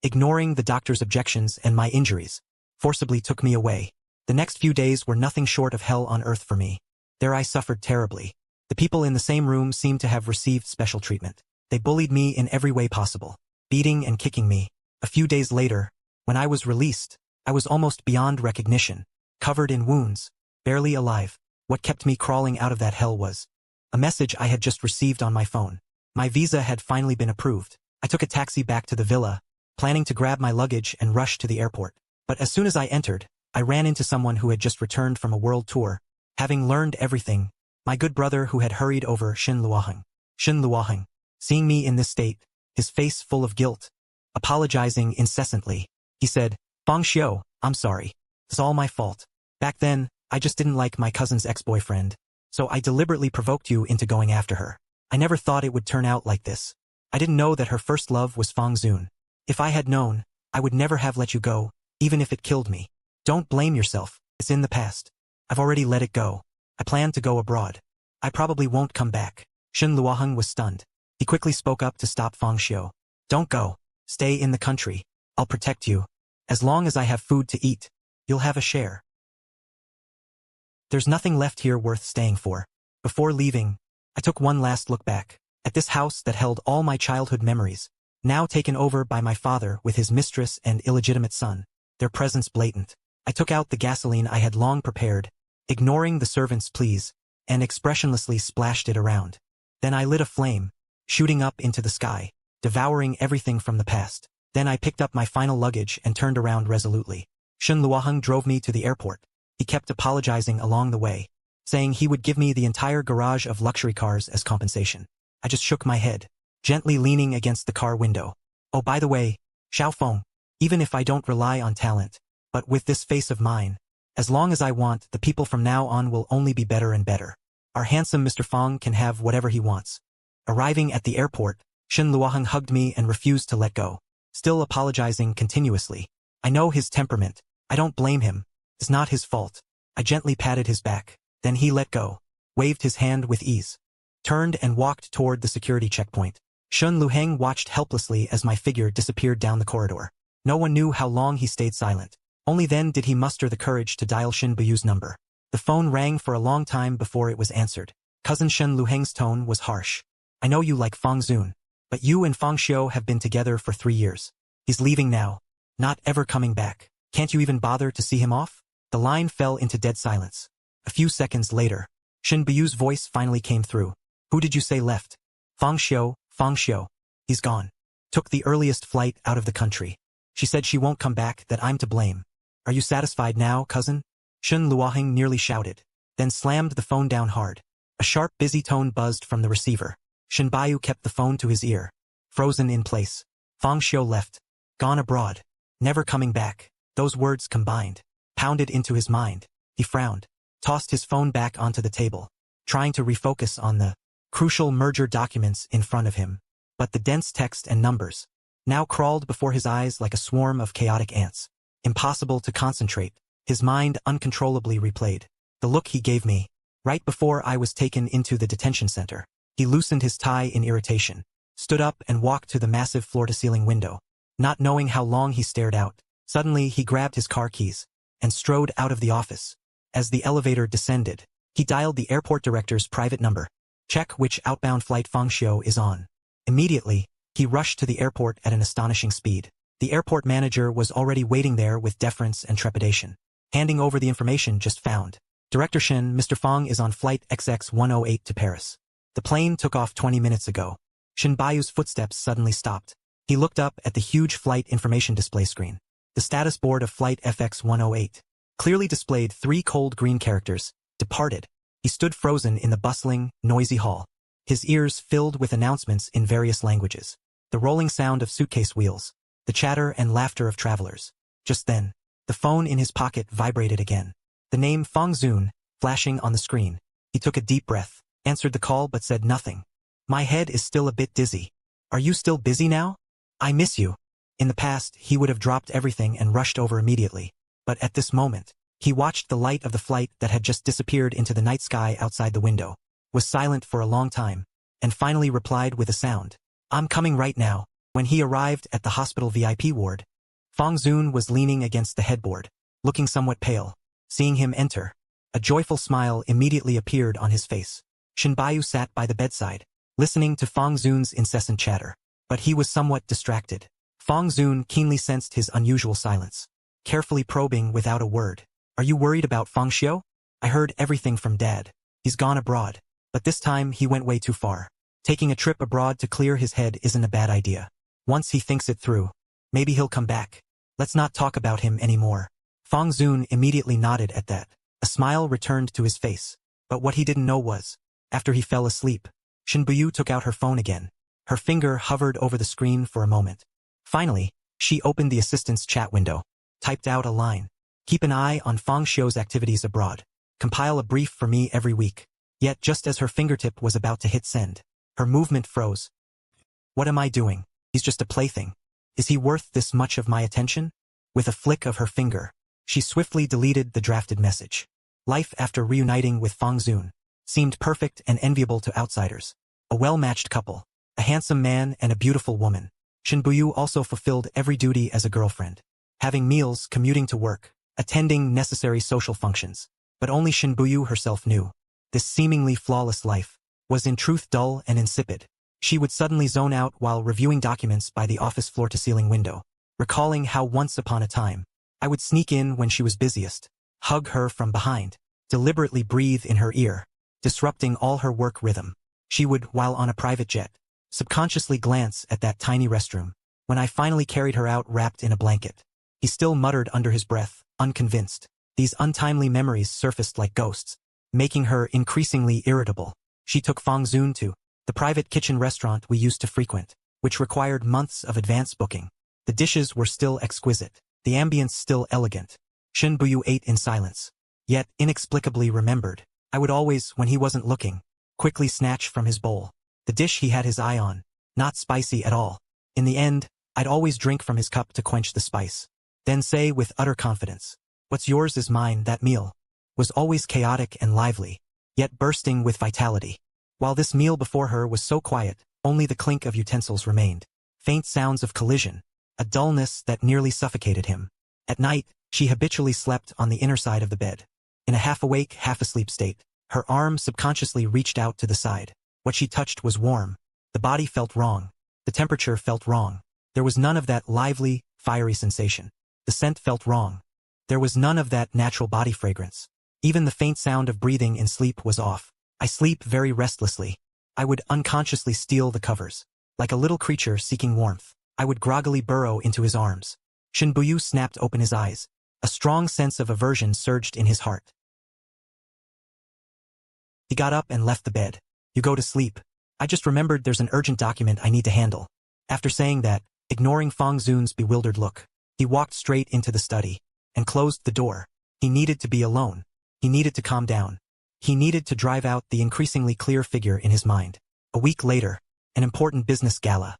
Ignoring the doctor's objections and my injuries, forcibly took me away. The next few days were nothing short of hell on earth for me. There I suffered terribly. The people in the same room seemed to have received special treatment. They bullied me in every way possible, beating and kicking me. A few days later, when I was released, I was almost beyond recognition, covered in wounds, barely alive. What kept me crawling out of that hell was a message I had just received on my phone. My visa had finally been approved. I took a taxi back to the villa, planning to grab my luggage and rush to the airport. But as soon as I entered, I ran into someone who had just returned from a world tour, having learned everything. My good brother who had hurried over Shin Luoheng. Shin Luoheng, seeing me in this state, his face full of guilt, apologizing incessantly, he said, Fang Xiu, I'm sorry. It's all my fault. Back then, I just didn't like my cousin's ex-boyfriend, so I deliberately provoked you into going after her. I never thought it would turn out like this. I didn't know that her first love was Fang Zun. If I had known, I would never have let you go, even if it killed me. Don't blame yourself, it's in the past. I've already let it go. I plan to go abroad. I probably won't come back. Shin Luoheng was stunned. He quickly spoke up to stop Fang Xiu. Don't go. Stay in the country. I'll protect you. As long as I have food to eat, you'll have a share. There's nothing left here worth staying for. Before leaving, I took one last look back at this house that held all my childhood memories, now taken over by my father with his mistress and illegitimate son, their presence blatant. I took out the gasoline I had long prepared, ignoring the servant's pleas, and expressionlessly splashed it around. Then I lit a flame, shooting up into the sky, devouring everything from the past. Then I picked up my final luggage and turned around resolutely. Shin Luoheng drove me to the airport. He kept apologizing along the way, saying he would give me the entire garage of luxury cars as compensation. I just shook my head, gently leaning against the car window. Oh, by the way, Xiaofeng, even if I don't rely on talent, but with this face of mine, as long as I want, the people from now on will only be better and better. Our handsome Mr. Fang can have whatever he wants. Arriving at the airport, Shin Luoheng hugged me and refused to let go, still apologizing continuously. I know his temperament. I don't blame him. It's not his fault. I gently patted his back. Then he let go, waved his hand with ease, turned and walked toward the security checkpoint. Shin Luoheng watched helplessly as my figure disappeared down the corridor. No one knew how long he stayed silent. Only then did he muster the courage to dial Shin Buyu's number. The phone rang for a long time before it was answered. Cousin Shin Luoheng's tone was harsh. I know you like Fang Zun, but you and Fang Xiu have been together for 3 years. He's leaving now, not ever coming back. Can't you even bother to see him off? The line fell into dead silence. A few seconds later, Shin Buyu's voice finally came through. Who did you say left? Fang Xiu, Fang Xiu. He's gone. Took the earliest flight out of the country. She said she won't come back, that I'm to blame. Are you satisfied now, cousin? Shin Luoheng nearly shouted, then slammed the phone down hard. A sharp, busy tone buzzed from the receiver. Shin Baiyu kept the phone to his ear, frozen in place. Fang Xiu left. Gone abroad. Never coming back. Those words combined, pounded into his mind. He frowned, tossed his phone back onto the table, trying to refocus on the crucial merger documents in front of him. But the dense text and numbers now crawled before his eyes like a swarm of chaotic ants. Impossible to concentrate. His mind uncontrollably replayed the look he gave me right before I was taken into the detention center. He loosened his tie in irritation, stood up and walked to the massive floor-to-ceiling window. Not knowing how long he stared out, suddenly he grabbed his car keys and strode out of the office. As the elevator descended, he dialed the airport director's private number. Check which outbound flight Fang Xiu is on. Immediately, he rushed to the airport at an astonishing speed. The airport manager was already waiting there with deference and trepidation, handing over the information just found. Director Shin, Mr. Fang is on flight XX-108 to Paris. The plane took off 20 minutes ago. Shin Baiyu's footsteps suddenly stopped. He looked up at the huge flight information display screen. The status board of flight FX-108 clearly displayed 3 cold green characters, departed. He stood frozen in the bustling, noisy hall, his ears filled with announcements in various languages. The rolling sound of suitcase wheels, the chatter and laughter of travelers. Just then, the phone in his pocket vibrated again. The name Fong Zun, flashing on the screen. He took a deep breath, answered the call but said nothing. My head is still a bit dizzy. Are you still busy now? I miss you. In the past, he would have dropped everything and rushed over immediately. But at this moment, he watched the light of the flight that had just disappeared into the night sky outside the window, was silent for a long time, and finally replied with a sound. I'm coming right now. When he arrived at the hospital VIP ward, Fong Zun was leaning against the headboard, looking somewhat pale. Seeing him enter, a joyful smile immediately appeared on his face. Shinbayu sat by the bedside, listening to Fong Zun's incessant chatter. But he was somewhat distracted. Fong Zun keenly sensed his unusual silence, carefully probing without a word. Are you worried about Fong Xiu? I heard everything from Dad. He's gone abroad. But this time he went way too far. Taking a trip abroad to clear his head isn't a bad idea. Once he thinks it through, maybe he'll come back. Let's not talk about him anymore. Fong Zun immediately nodded at that. A smile returned to his face. But what he didn't know was, after he fell asleep, Shinbuyu took out her phone again. Her finger hovered over the screen for a moment. Finally, she opened the assistant's chat window, typed out a line. Keep an eye on Fong Xiu's activities abroad. Compile a brief for me every week. Yet just as her fingertip was about to hit send, her movement froze. What am I doing? He's just a plaything. Is he worth this much of my attention? With a flick of her finger, she swiftly deleted the drafted message. Life after reuniting with Fong Zun seemed perfect and enviable to outsiders. A well-matched couple, a handsome man and a beautiful woman. Shinbuyu also fulfilled every duty as a girlfriend. Having meals, commuting to work, attending necessary social functions. But only Shinbuyu herself knew. This seemingly flawless life was in truth dull and insipid. She would suddenly zone out while reviewing documents by the office floor-to-ceiling window, recalling how once upon a time, I would sneak in when she was busiest, hug her from behind, deliberately breathe in her ear, disrupting all her work rhythm. She would, while on a private jet, subconsciously glance at that tiny restroom. When I finally carried her out wrapped in a blanket, he still muttered under his breath, unconvinced. These untimely memories surfaced like ghosts, making her increasingly irritable. She took Fong Zun to the private kitchen restaurant we used to frequent, which required months of advance booking. The dishes were still exquisite, the ambience still elegant. Shinbuyu ate in silence, yet inexplicably remembered. I would always, when he wasn't looking, quickly snatch from his bowl the dish he had his eye on, not spicy at all. In the end, I'd always drink from his cup to quench the spice, then say with utter confidence, "What's yours is mine." That meal was always chaotic and lively, yet bursting with vitality. While this meal before her was so quiet, only the clink of utensils remained. Faint sounds of collision, a dullness that nearly suffocated him. At night, she habitually slept on the inner side of the bed. In a half-awake, half-asleep state, her arm subconsciously reached out to the side. What she touched was warm. The body felt wrong. The temperature felt wrong. There was none of that lively, fiery sensation. The scent felt wrong. There was none of that natural body fragrance. Even the faint sound of breathing in sleep was off. I sleep very restlessly. I would unconsciously steal the covers. Like a little creature seeking warmth, I would groggily burrow into his arms. Shinbuyu snapped open his eyes. A strong sense of aversion surged in his heart. He got up and left the bed. You go to sleep. I just remembered there's an urgent document I need to handle. After saying that, ignoring Fong Zun's bewildered look, he walked straight into the study and closed the door. He needed to be alone. He needed to calm down. He needed to drive out the increasingly clear figure in his mind. A week later, an important business gala.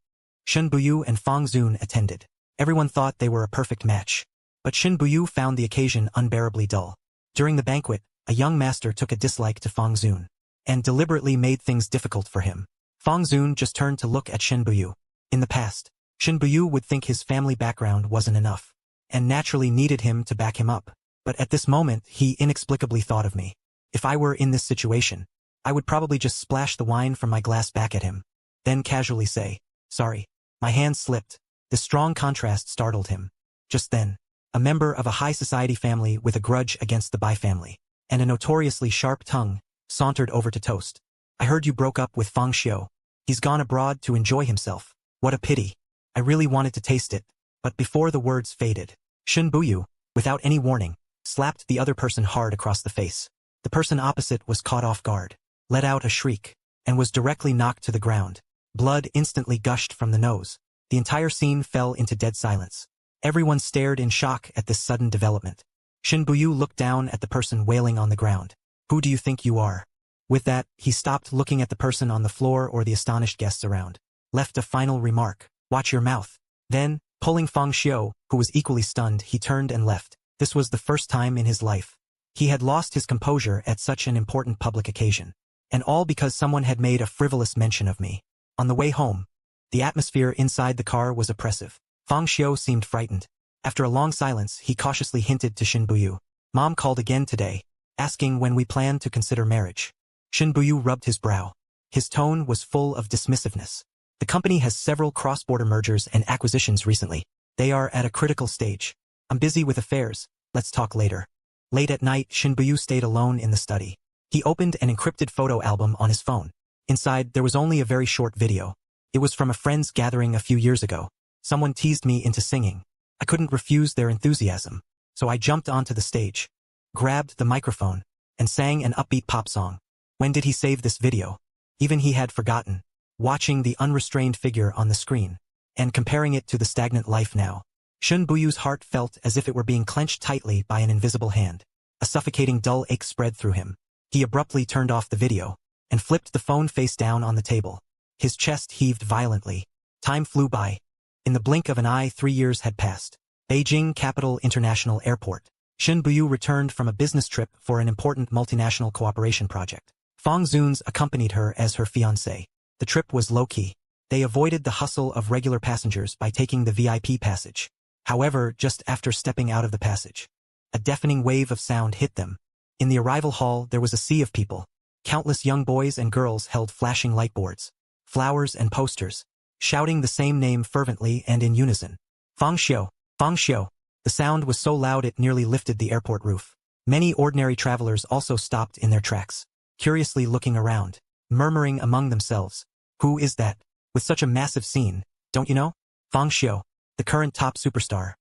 Shinbuyu and Fong Zun attended. Everyone thought they were a perfect match. But Shinbuyu found the occasion unbearably dull. During the banquet, a young master took a dislike to Fong Zun and deliberately made things difficult for him. Fong Zun just turned to look at Shinbuyu. In the past, Shinbuyu would think his family background wasn't enough, and naturally needed him to back him up. But at this moment, he inexplicably thought of me. If I were in this situation, I would probably just splash the wine from my glass back at him, then casually say, "Sorry." My hand slipped. The strong contrast startled him. Just then, a member of a high society family with a grudge against the Bai family, and a notoriously sharp tongue, sauntered over to toast. I heard you broke up with Fong Xiu. He's gone abroad to enjoy himself. What a pity. I really wanted to taste it. But before the words faded, Shinbuyu, without any warning, slapped the other person hard across the face. The person opposite was caught off guard, let out a shriek, and was directly knocked to the ground. Blood instantly gushed from the nose. The entire scene fell into dead silence. Everyone stared in shock at this sudden development. Shin Bu-yu looked down at the person wailing on the ground. Who do you think you are? With that, he stopped looking at the person on the floor or the astonished guests around. Left a final remark. Watch your mouth. Then, pulling Fang Xiu, who was equally stunned, he turned and left. This was the first time in his life he had lost his composure at such an important public occasion. And all because someone had made a frivolous mention of me. On the way home, the atmosphere inside the car was oppressive. Fang Xiu seemed frightened. After a long silence, he cautiously hinted to Shin Bu-yu. Mom called again today, asking when we plan to consider marriage. Shin Bu-yu rubbed his brow. His tone was full of dismissiveness. The company has several cross-border mergers and acquisitions recently. They are at a critical stage. I'm busy with affairs. Let's talk later. Late at night, Shin Bu-yu stayed alone in the study. He opened an encrypted photo album on his phone. Inside, there was only a very short video. It was from a friend's gathering a few years ago. Someone teased me into singing. I couldn't refuse their enthusiasm, so I jumped onto the stage, grabbed the microphone, and sang an upbeat pop song. When did he save this video? Even he had forgotten. Watching the unrestrained figure on the screen, and comparing it to the stagnant life now, Shin Bu-yu's heart felt as if it were being clenched tightly by an invisible hand. A suffocating dull ache spread through him. He abruptly turned off the video, and flipped the phone face down on the table. His chest heaved violently. Time flew by. In the blink of an eye, 3 years had passed. Beijing Capital International Airport. Shin Bu-yu returned from a business trip for an important multinational cooperation project. Fang Zuns accompanied her as her fiancé. The trip was low-key. They avoided the hustle of regular passengers by taking the VIP passage. However, just after stepping out of the passage, a deafening wave of sound hit them. In the arrival hall, there was a sea of people. Countless young boys and girls held flashing light boards, flowers and posters, shouting the same name fervently and in unison. Fang Xiu, Fang Xiu. The sound was so loud it nearly lifted the airport roof. Many ordinary travelers also stopped in their tracks, curiously looking around, murmuring among themselves. Who is that? With such a massive scene, don't you know? Fang Xiu, the current top superstar.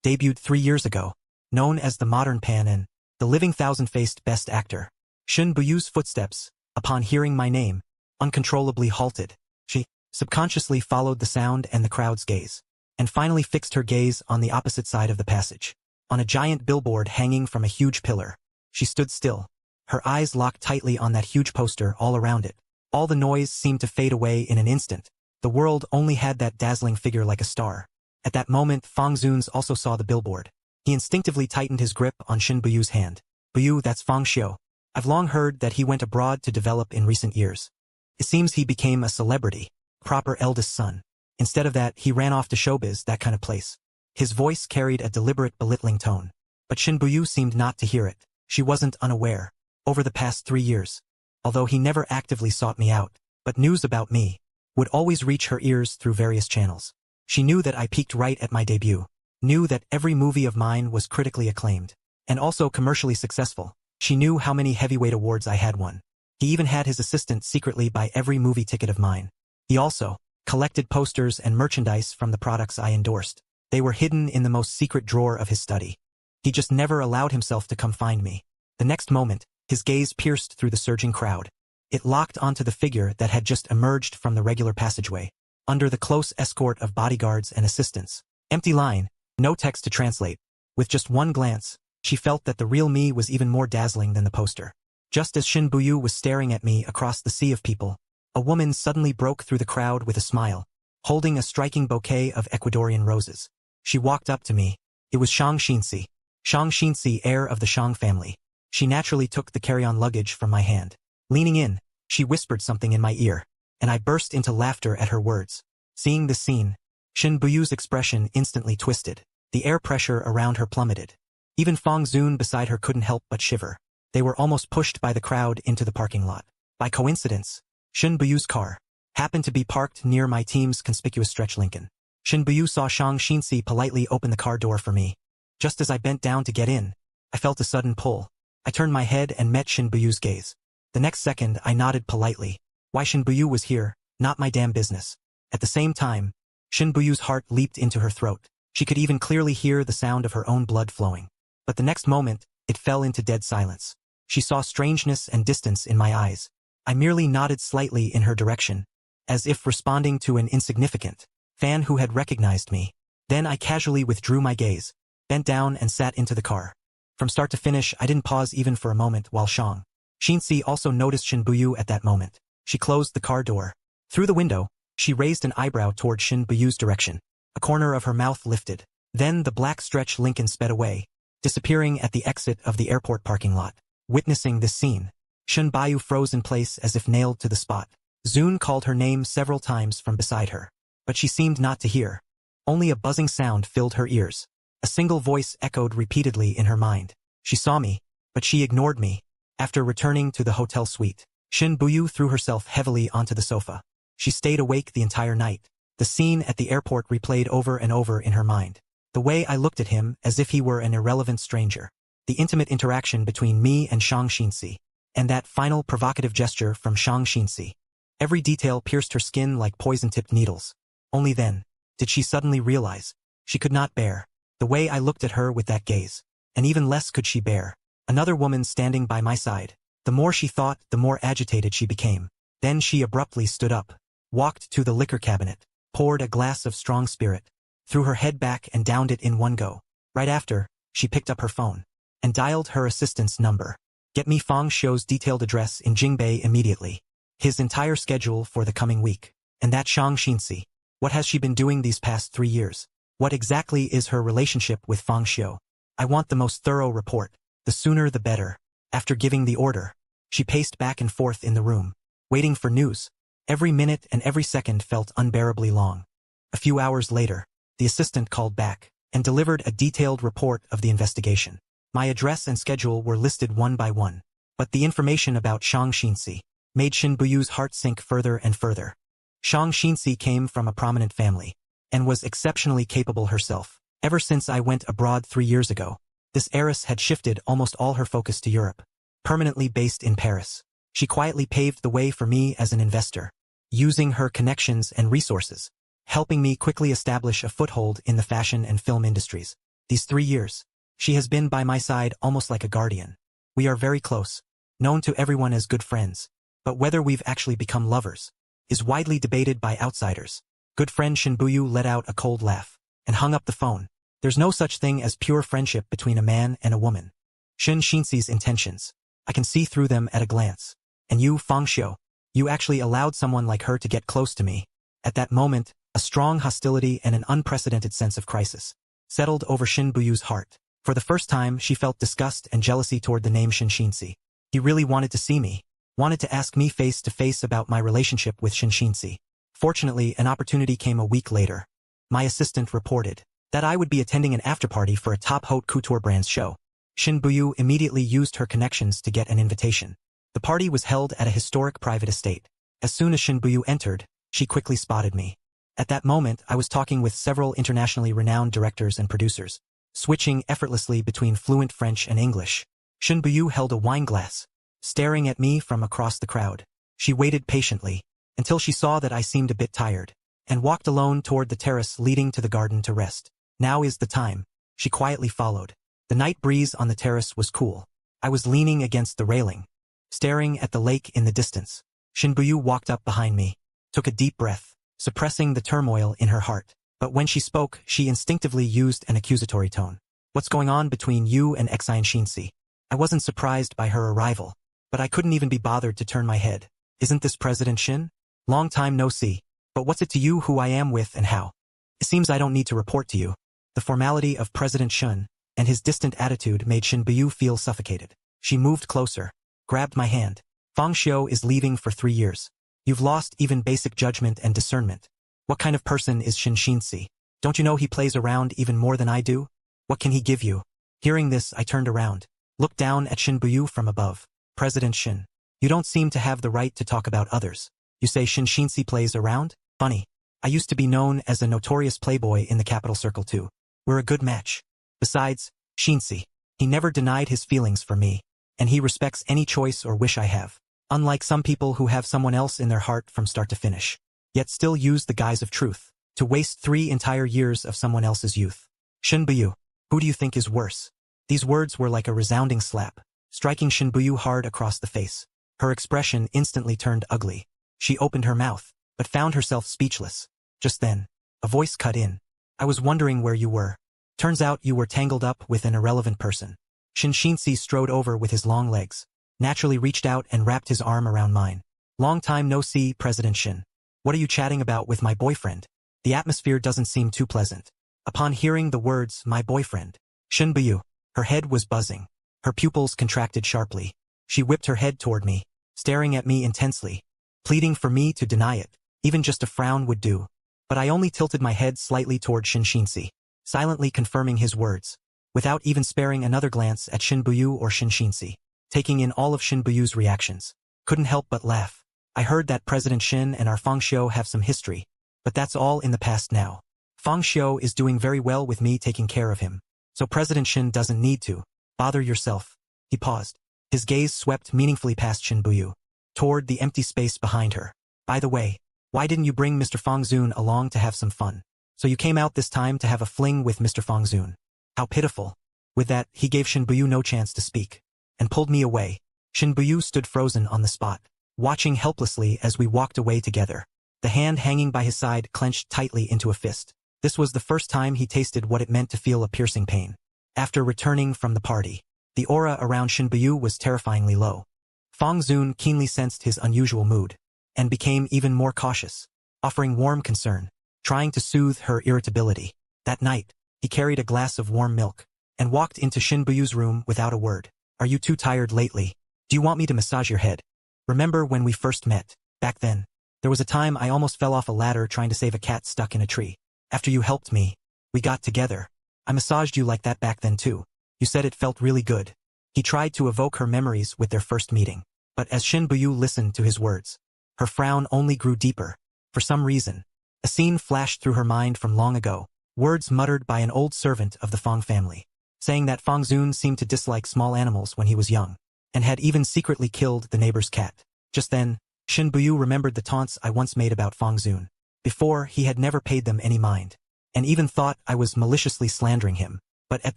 Debuted 3 years ago, known as the modern Pan and the living thousand-faced best actor. Shin Bu-yu's footsteps, upon hearing my name, uncontrollably halted. She subconsciously followed the sound and the crowd's gaze, and finally fixed her gaze on the opposite side of the passage. On a giant billboard hanging from a huge pillar, she stood still, her eyes locked tightly on that huge poster all around it. All the noise seemed to fade away in an instant. The world only had that dazzling figure like a star. At that moment, Fang Zuns also saw the billboard. He instinctively tightened his grip on Shin Bu-yu's hand. Bu-yu, that's Fang Xiu. I've long heard that he went abroad to develop in recent years. It seems he became a celebrity, proper eldest son. Instead of that, he ran off to showbiz, that kind of place. His voice carried a deliberate belittling tone. But Shin Bu-yu seemed not to hear it. She wasn't unaware. Over the past 3 years, although he never actively sought me out, but news about me would always reach her ears through various channels. She knew that I peaked right at my debut, knew that every movie of mine was critically acclaimed, and also commercially successful. She knew how many heavyweight awards I had won. He even had his assistant secretly buy every movie ticket of mine. He also collected posters and merchandise from the products I endorsed. They were hidden in the most secret drawer of his study. He just never allowed himself to come find me. The next moment, his gaze pierced through the surging crowd. It locked onto the figure that had just emerged from the regular passageway, under the close escort of bodyguards and assistants. Empty line, no text to translate. With just one glance, she felt that the real me was even more dazzling than the poster. Just as Shin Bu-yu was staring at me across the sea of people, a woman suddenly broke through the crowd with a smile, holding a striking bouquet of Ecuadorian roses. She walked up to me. It was Shang Xinxi. Shang Xinxi, heir of the Shang family. She naturally took the carry-on luggage from my hand. Leaning in, she whispered something in my ear, and I burst into laughter at her words. Seeing this scene, Shin Bu-yu's expression instantly twisted. The air pressure around her plummeted. Even Fang Zun beside her couldn't help but shiver. They were almost pushed by the crowd into the parking lot. By coincidence, Shin Bu-yu's car happened to be parked near my team's conspicuous stretch Lincoln. Shin Bu-yu saw Shang Xinxi politely open the car door for me. Just as I bent down to get in, I felt a sudden pull. I turned my head and met Shin Bu-yu's gaze. The next second, I nodded politely. Why Shin Bu-yu was here, not my damn business. At the same time, Shin Bu-yu's heart leaped into her throat. She could even clearly hear the sound of her own blood flowing. But the next moment, it fell into dead silence. She saw strangeness and distance in my eyes. I merely nodded slightly in her direction, as if responding to an insignificant, fan who had recognized me. Then I casually withdrew my gaze, bent down and sat into the car. From start to finish, I didn't pause even for a moment while Shang Shinsi also noticed Shin Buyu at that moment. She closed the car door. Through the window, she raised an eyebrow toward Shin Buyu's direction. A corner of her mouth lifted. Then the black stretch Lincoln sped away, disappearing at the exit of the airport parking lot. Witnessing this scene, Shin Buyu froze in place as if nailed to the spot. Zun called her name several times from beside her, but she seemed not to hear. Only a buzzing sound filled her ears. A single voice echoed repeatedly in her mind. She saw me, but she ignored me. After returning to the hotel suite, Shin Buyu threw herself heavily onto the sofa. She stayed awake the entire night. The scene at the airport replayed over and over in her mind. The way I looked at him as if he were an irrelevant stranger. The intimate interaction between me and Shang Shinsi. And that final provocative gesture from Shang Shinsi. Every detail pierced her skin like poison-tipped needles. Only then did she suddenly realize she could not bear the way I looked at her with that gaze. And even less could she bear another woman standing by my side. The more she thought, the more agitated she became. Then she abruptly stood up, walked to the liquor cabinet, poured a glass of strong spirit, threw her head back and downed it in one go. Right after, she picked up her phone and dialed her assistant's number. Get me Fang Xiu's detailed address in Jingbei immediately. His entire schedule for the coming week. And that Shang Shinsi. What has she been doing these past 3 years? What exactly is her relationship with Fang Xiu? I want the most thorough report. The sooner the better. After giving the order, she paced back and forth in the room, waiting for news. Every minute and every second felt unbearably long. A few hours later, the assistant called back and delivered a detailed report of the investigation. My address and schedule were listed one by one, but the information about Shang Shinsi made Shin Buyu's heart sink further and further. Shang Shinsi came from a prominent family and was exceptionally capable herself. Ever since I went abroad 3 years ago, this heiress had shifted almost all her focus to Europe. Permanently based in Paris, she quietly paved the way for me as an investor, using her connections and resources, helping me quickly establish a foothold in the fashion and film industries. These 3 years, she has been by my side almost like a guardian. We are very close, known to everyone as good friends, but whether we've actually become lovers is widely debated by outsiders. Good friend Shin Buyu let out a cold laugh and hung up the phone. There's no such thing as pure friendship between a man and a woman. Shin Shinsi's intentions, I can see through them at a glance. And you, Fang Xiu, you actually allowed someone like her to get close to me. At that moment, a strong hostility and an unprecedented sense of crisis settled over Shin Buyu's heart. For the first time, she felt disgust and jealousy toward the name Shin Shinsi. He really wanted to see me, wanted to ask me face to face about my relationship with Shin Shinsi. Fortunately, an opportunity came a week later. My assistant reported that I would be attending an afterparty for a top haute couture brand's show. Shin Buyu immediately used her connections to get an invitation. The party was held at a historic private estate. As soon as Shin Buyu entered, she quickly spotted me. At that moment, I was talking with several internationally renowned directors and producers, switching effortlessly between fluent French and English. Shin Buyu held a wine glass, staring at me from across the crowd. She waited patiently until she saw that I seemed a bit tired, and walked alone toward the terrace leading to the garden to rest. Now is the time. She quietly followed. The night breeze on the terrace was cool. I was leaning against the railing, staring at the lake in the distance. Shin Buyu walked up behind me, took a deep breath, suppressing the turmoil in her heart. But when she spoke, she instinctively used an accusatory tone. What's going on between you and Xian Shinsi? I wasn't surprised by her arrival, but I couldn't even be bothered to turn my head. Isn't this President Shin? Long time no see. But what's it to you who I am with and how? It seems I don't need to report to you. The formality of President Shun and his distant attitude made Shin Buyu feel suffocated. She moved closer, grabbed my hand. Fang Xiu is leaving for 3 years. You've lost even basic judgment and discernment. What kind of person is Shin Shinsi? Don't you know he plays around even more than I do? What can he give you? Hearing this, I turned around, looked down at Shin Buyu from above. President Shin, you don't seem to have the right to talk about others. You say Shin Shinsi plays around? Funny. I used to be known as a notorious playboy in the capital circle too. We're a good match. Besides, Shinsi, he never denied his feelings for me, and he respects any choice or wish I have. Unlike some people who have someone else in their heart from start to finish, yet still use the guise of truth to waste 3 entire years of someone else's youth. Shin Buyu, who do you think is worse? These words were like a resounding slap, striking Shin Buyu hard across the face. Her expression instantly turned ugly. She opened her mouth, but found herself speechless. Just then, A voice cut in. I was wondering where you were. Turns out you were tangled up with an irrelevant person. Shinshinsi strode over with his long legs, naturally reached out and wrapped his arm around mine. Long time no see, President Shin. What are you chatting about with my boyfriend? The atmosphere doesn't seem too pleasant. Upon hearing the words, my boyfriend, Shin Buyu, her head was buzzing. Her pupils contracted sharply. She whipped her head toward me, staring at me intensely, pleading for me to deny it. Even just a frown would do. But I only tilted my head slightly toward Shinshinsi, silently confirming his words, without even sparing another glance at Shin Buyu or Shinshinsi, taking in all of Shin Buyu's reactions. Couldn't help but laugh. I heard that President Shin and our Feng Xiu have some history, but that's all in the past now. Feng Xiu is doing very well with me taking care of him, so President Shin doesn't need to. Bother yourself. He paused. His gaze swept meaningfully past Shin Buyu, toward the empty space behind her. By the way, why didn't you bring Mr. Feng Zun along to have some fun? So you came out this time to have a fling with Mr. Feng Zun. How pitiful. With that, he gave Shin Buyu no chance to speak, and pulled me away. Shin Buyu stood frozen on the spot, watching helplessly as we walked away together, the hand hanging by his side clenched tightly into a fist. This was the first time he tasted what it meant to feel a piercing pain. After returning from the party, the aura around Shin Buyu was terrifyingly low. Feng Zun keenly sensed his unusual mood, and became even more cautious, offering warm concern, trying to soothe her irritability. That night, he carried a glass of warm milk, and walked into Shin Buyu's room without a word. Are you too tired lately? Do you want me to massage your head? Remember when we first met? Back then, there was a time I almost fell off a ladder trying to save a cat stuck in a tree. After you helped me, we got together. I massaged you like that back then too. You said it felt really good. He tried to evoke her memories with their first meeting. But as Shin Buyu listened to his words, her frown only grew deeper. For some reason, a scene flashed through her mind from long ago, words muttered by an old servant of the Feng family, saying that Feng Zun seemed to dislike small animals when he was young, and had even secretly killed the neighbor's cat. Just then, Shin Buyu remembered the taunts I once made about Feng Zun. Before, he had never paid them any mind, and even thought I was maliciously slandering him. But at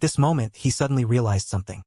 this moment, he suddenly realized something.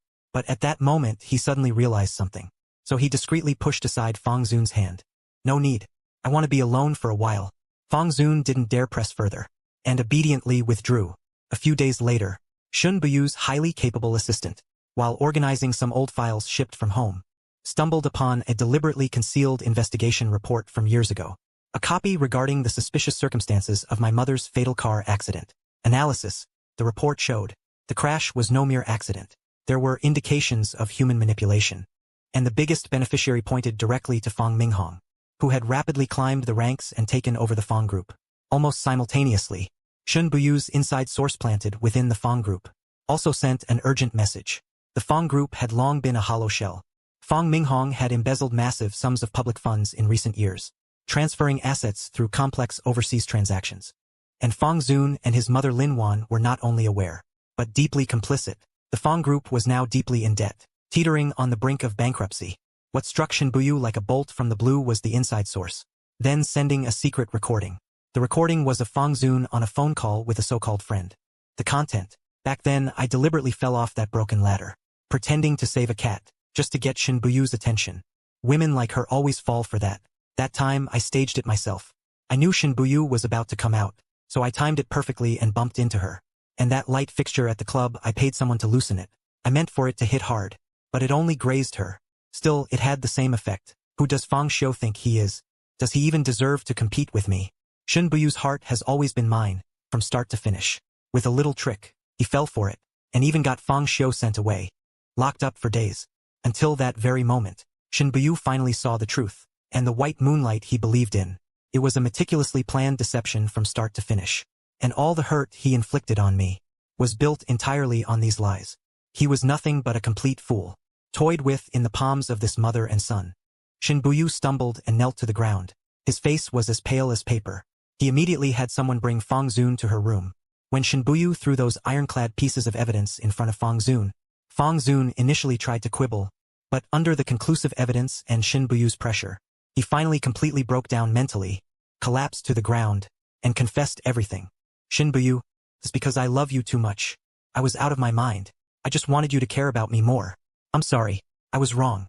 So he discreetly pushed aside Feng Zun's hand. No need. I want to be alone for a while. Feng Zun didn't dare press further, and obediently withdrew. A few days later, Shin Buyu's highly capable assistant, while organizing some old files shipped from home, stumbled upon a deliberately concealed investigation report from years ago. A copy regarding the suspicious circumstances of my mother's fatal car accident. Analysis. The report showed the crash was no mere accident. There were indications of human manipulation. And the biggest beneficiary pointed directly to Feng Minghong, who had rapidly climbed the ranks and taken over the Feng group. Almost simultaneously, Shin Buyu's inside source planted within the Feng group also sent an urgent message. The Feng group had long been a hollow shell. Feng Minghong had embezzled massive sums of public funds in recent years, transferring assets through complex overseas transactions. And Feng Zun and his mother Lin Wan were not only aware, but deeply complicit. The Feng group was now deeply in debt, teetering on the brink of bankruptcy. What struck Shin Buyu like a bolt from the blue was the inside source, then sending a secret recording. The recording was of Feng Zun on a phone call with a so-called friend. The content. Back then, I deliberately fell off that broken ladder, pretending to save a cat, just to get Shin Buyu's attention. Women like her always fall for that. That time, I staged it myself. I knew Shin Buyu was about to come out, so I timed it perfectly and bumped into her. And that light fixture at the club, I paid someone to loosen it. I meant for it to hit hard, but it only grazed her. Still, it had the same effect. Who does Feng Xiu think he is? Does he even deserve to compete with me? Shin Buyu's heart has always been mine, from start to finish. With a little trick, he fell for it, and even got Feng Xiu sent away. Locked up for days. Until that very moment, Shin Buyu finally saw the truth, and the white moonlight he believed in. It was a meticulously planned deception from start to finish. And all the hurt he inflicted on me was built entirely on these lies. He was nothing but a complete fool, toyed with in the palms of this mother and son. Shin Buyu stumbled and knelt to the ground. His face was as pale as paper. He immediately had someone bring Feng Zun to her room. When Shin Buyu threw those ironclad pieces of evidence in front of Feng Zun initially tried to quibble, but under the conclusive evidence and Shin Buyu's pressure, he finally completely broke down mentally, collapsed to the ground, and confessed everything. Shin Buyu, it's because I love you too much. I was out of my mind. I just wanted you to care about me more. I'm sorry. I was wrong.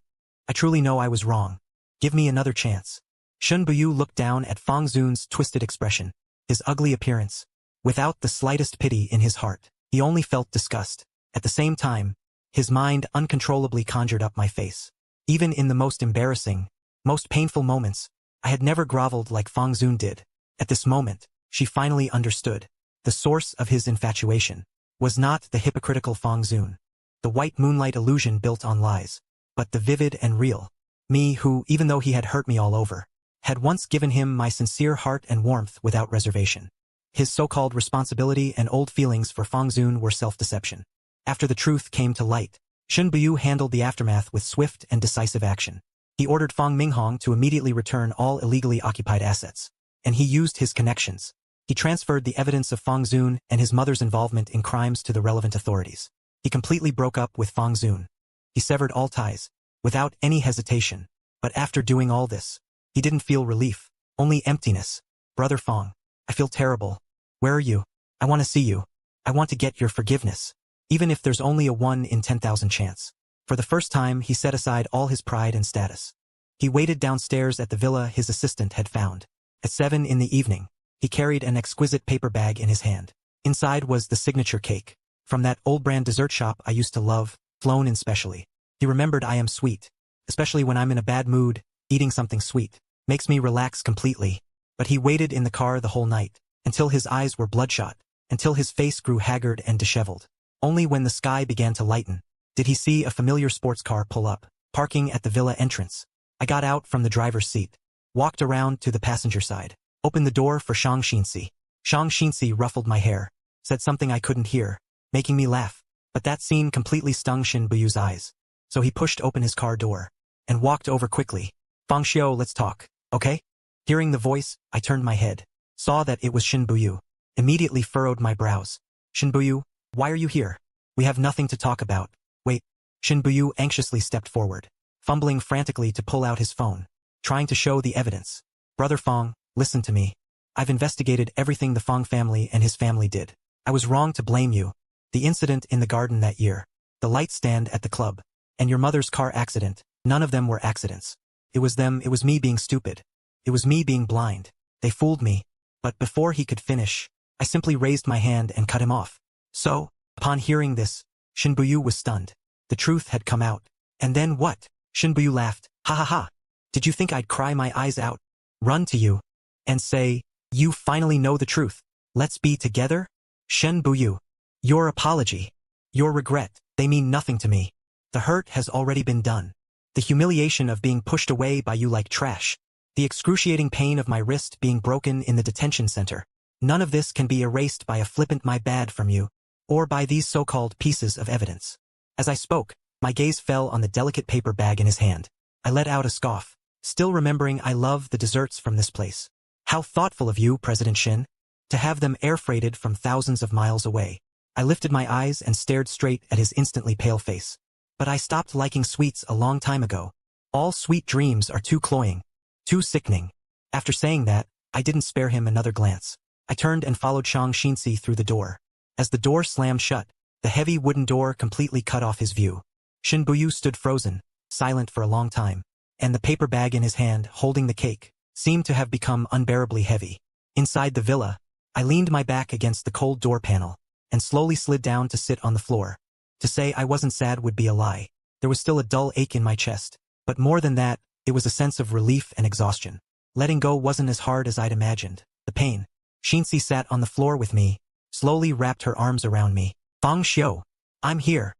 I truly know I was wrong. Give me another chance. Shin Buyu looked down at Feng Zun's twisted expression, his ugly appearance, without the slightest pity in his heart. He only felt disgust. At the same time, his mind uncontrollably conjured up my face. Even in the most embarrassing, most painful moments, I had never groveled like Fang Zun did. At this moment, she finally understood. The source of his infatuation was not the hypocritical Fang Zun, the white moonlight illusion built on lies, but the vivid and real me who, even though he had hurt me all over, had once given him my sincere heart and warmth without reservation. His so-called responsibility and old feelings for Fang Zun were self-deception. After the truth came to light, Shen Buyu handled the aftermath with swift and decisive action. He ordered Fang Minghong to immediately return all illegally occupied assets, and he used his connections. He transferred the evidence of Fang Zun and his mother's involvement in crimes to the relevant authorities. He completely broke up with Fang Zun. He severed all ties, without any hesitation. But after doing all this, he didn't feel relief, only emptiness. Brother Fang, I feel terrible. Where are you? I want to see you. I want to get your forgiveness. Even if there's only a 1 in 10,000 chance. For the first time, he set aside all his pride and status. He waited downstairs at the villa his assistant had found. At 7 in the evening, he carried an exquisite paper bag in his hand. Inside was the signature cake, from that old brand dessert shop I used to love, flown in specially. He remembered I am sweet, especially when I'm in a bad mood. Eating something sweet makes me relax completely. But he waited in the car the whole night, until his eyes were bloodshot, until his face grew haggard and disheveled. Only when the sky began to lighten did he see a familiar sports car pull up, parking at the villa entrance. I got out from the driver's seat, walked around to the passenger side, opened the door for Shang Xinxi. Shang Xinxi ruffled my hair, said something I couldn't hear, making me laugh. But that scene completely stung Shen Buyu's eyes. So he pushed open his car door and walked over quickly. Fang Xiao, let's talk, okay? Hearing the voice, I turned my head, saw that it was Shen Buyu, immediately furrowed my brows. Shen Buyu, why are you here? We have nothing to talk about. Wait. Shen Buyu anxiously stepped forward, fumbling frantically to pull out his phone, trying to show the evidence. Brother Fang, listen to me. I've investigated everything the Fang family and his family did. I was wrong to blame you. The incident in the garden that year, the light stand at the club, and your mother's car accident, none of them were accidents. It was me being stupid. It was me being blind. They fooled me. But before he could finish, I simply raised my hand and cut him off. So, upon hearing this, Shen Buyu was stunned. The truth had come out. And then what? Shen Buyu laughed. Ha ha ha. Did you think I'd cry my eyes out, run to you, and say, you finally know the truth? Let's be together? Shen Buyu. Your apology, your regret, they mean nothing to me. The hurt has already been done. The humiliation of being pushed away by you like trash. The excruciating pain of my wrist being broken in the detention center. None of this can be erased by a flippant my bad from you, or by these so-called pieces of evidence. As I spoke, my gaze fell on the delicate paper bag in his hand. I let out a scoff, still remembering I love the desserts from this place. How thoughtful of you, President Shin, to have them air-freighted from thousands of miles away. I lifted my eyes and stared straight at his instantly pale face. But I stopped liking sweets a long time ago. All sweet dreams are too cloying, too sickening. After saying that, I didn't spare him another glance. I turned and followed Shang Xinxi through the door. As the door slammed shut, the heavy wooden door completely cut off his view. Shen Buyu stood frozen, silent for a long time, and the paper bag in his hand, holding the cake, seemed to have become unbearably heavy. Inside the villa, I leaned my back against the cold door panel, and slowly slid down to sit on the floor. To say I wasn't sad would be a lie. There was still a dull ache in my chest, but more than that, it was a sense of relief and exhaustion. Letting go wasn't as hard as I'd imagined. The pain. Xinxi sat on the floor with me, slowly wrapped her arms around me. Fang Xiao, I'm here.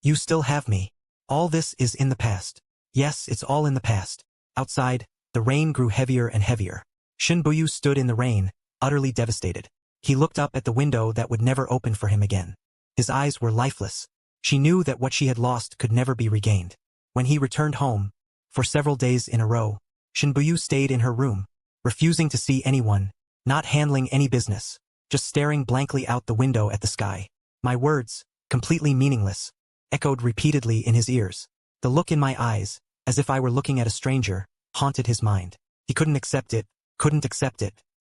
You still have me. All this is in the past. Yes, it's all in the past. Outside, the rain grew heavier and heavier. Shen Buyu stood in the rain, utterly devastated. He looked up at the window that would never open for him again. His eyes were lifeless. She knew that what she had lost could never be regained. When he returned home, for several days in a row, Shen Buyu stayed in her room, refusing to see anyone, not handling any business, just staring blankly out the window at the sky. My words, completely meaningless, echoed repeatedly in his ears. The look in my eyes, as if I were looking at a stranger, haunted his mind. He couldn't accept it,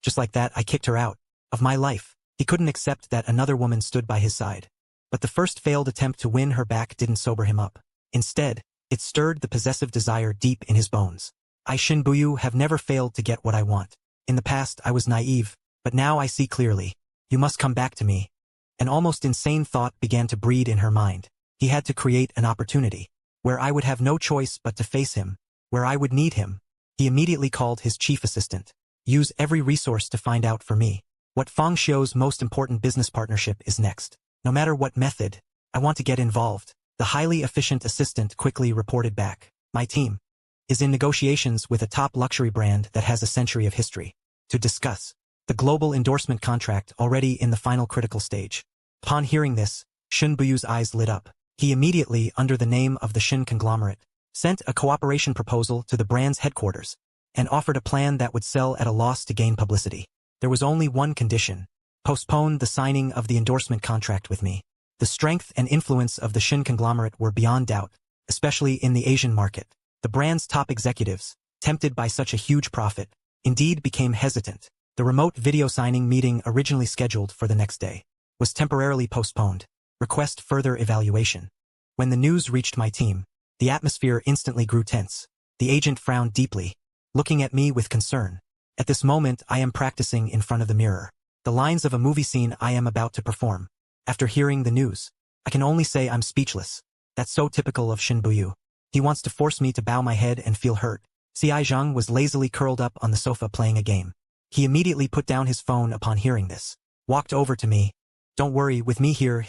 just like that I kicked her out of my life. He couldn't accept that another woman stood by his side. But the first failed attempt to win her back didn't sober him up. Instead, it stirred the possessive desire deep in his bones. I, Shen Buyu, have never failed to get what I want. In the past I was naive, but But now I see clearly. You must come back to me. An almost insane thought began to breed in her mind. He had to create an opportunity, where I would have no choice but to face him, where I would need him. He immediately called his chief assistant. Use every resource to find out for me what Fang Xiu's most important business partnership is next. No matter what method, I want to get involved. The highly efficient assistant quickly reported back. My team is in negotiations with a top luxury brand that has a century of history to discuss the global endorsement contract already in the final critical stage. Upon hearing this, Shin Buyu's eyes lit up. He immediately, under the name of the Shin conglomerate, sent a cooperation proposal to the brand's headquarters and offered a plan that would sell at a loss to gain publicity. There was only one condition: postpone the signing of the endorsement contract with me. The strength and influence of the Shin conglomerate were beyond doubt, especially in the Asian market. The brand's top executives, tempted by such a huge profit, indeed became hesitant. The remote video signing meeting originally scheduled for the next day was temporarily postponed. Request further evaluation. When the news reached my team, the atmosphere instantly grew tense. The agent frowned deeply, looking at me with concern. At this moment I am practicing in front of the mirror the lines of a movie scene I am about to perform. After hearing the news, I can only say I'm speechless. That's so typical of Shin Buyu. He wants to force me to bow my head and feel hurt. Xi Zhang was lazily curled up on the sofa playing a game. He immediately put down his phone upon hearing this, walked over to me. Don't worry, with me here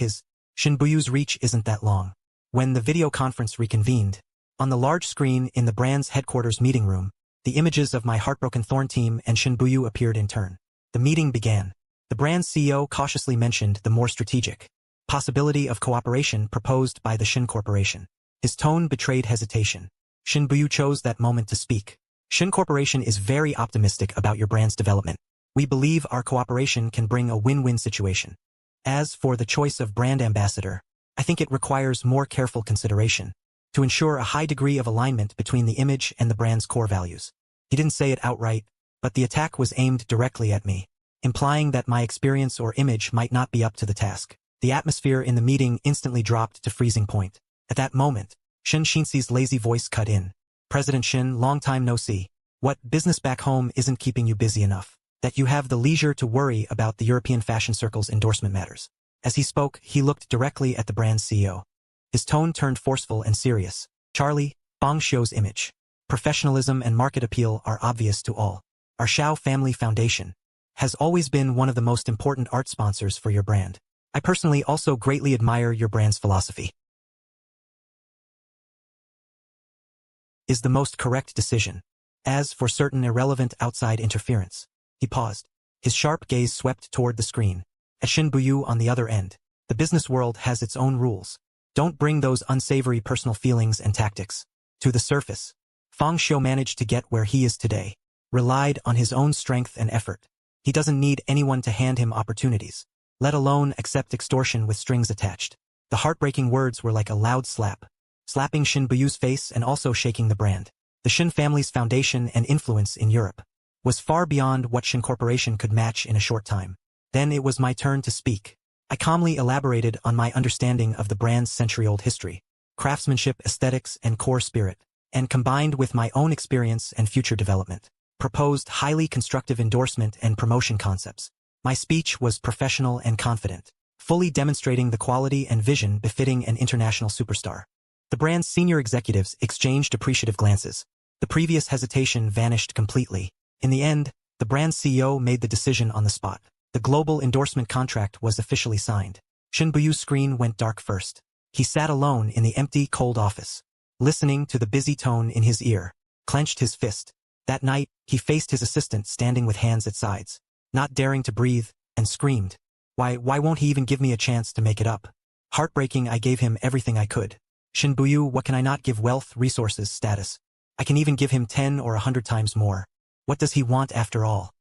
Shin Buyu's reach isn't that long. When the video conference reconvened, on the large screen in the brand's headquarters meeting room, the images of my heartbroken Thorn team and Shin Buyu appeared in turn. The meeting began. The brand's CEO cautiously mentioned the more strategic possibility of cooperation proposed by the Shin Corporation. His tone betrayed hesitation. Shin Buyu chose that moment to speak. Shin Corporation is very optimistic about your brand's development. We believe our cooperation can bring a win-win situation. As for the choice of brand ambassador, I think it requires more careful consideration to ensure a high degree of alignment between the image and the brand's core values. He didn't say it outright, but the attack was aimed directly at me, implying that my experience or image might not be up to the task. The atmosphere in the meeting instantly dropped to freezing point. At that moment, Shin Shinxi's lazy voice cut in. President Shin, long time no see. What business back home isn't keeping you busy enough that you have the leisure to worry about the European fashion circle's endorsement matters? As he spoke, he looked directly at the brand's CEO. His tone turned forceful and serious. Charlie, Fang Xiu's image, professionalism and market appeal are obvious to all. Our Xiao Family Foundation has always been one of the most important art sponsors for your brand. I personally also greatly admire your brand's philosophy. Is the most correct decision. As for certain irrelevant outside interference, he paused. His sharp gaze swept toward the screen. At Shin Buyu on the other end, the business world has its own rules. Don't bring those unsavory personal feelings and tactics to the surface. Fang Xiu managed to get where he is today, relied on his own strength and effort. He doesn't need anyone to hand him opportunities, let alone accept extortion with strings attached. The heartbreaking words were like a loud slap, slapping Shin Buyu's face and also shaking the brand. The Shin family's foundation and influence in Europe was far beyond what Shin Corporation could match in a short time. Then it was my turn to speak. I calmly elaborated on my understanding of the brand's century-old history, craftsmanship, aesthetics, and core spirit, and combined with my own experience and future development, proposed highly constructive endorsement and promotion concepts. My speech was professional and confident, fully demonstrating the quality and vision befitting an international superstar. The brand's senior executives exchanged appreciative glances. The previous hesitation vanished completely. In the end, the brand's CEO made the decision on the spot. The global endorsement contract was officially signed. Shin Buyu's screen went dark first. He sat alone in the empty, cold office, listening to the busy tone in his ear, clenched his fist. That night, he faced his assistant standing with hands at sides, not daring to breathe, and screamed. Why won't he even give me a chance to make it up? Heartbreaking, I gave him everything I could. Shin Buyu, what can I not give? Wealth, resources, status. I can even give him 10 or 100 times more. What does he want after all?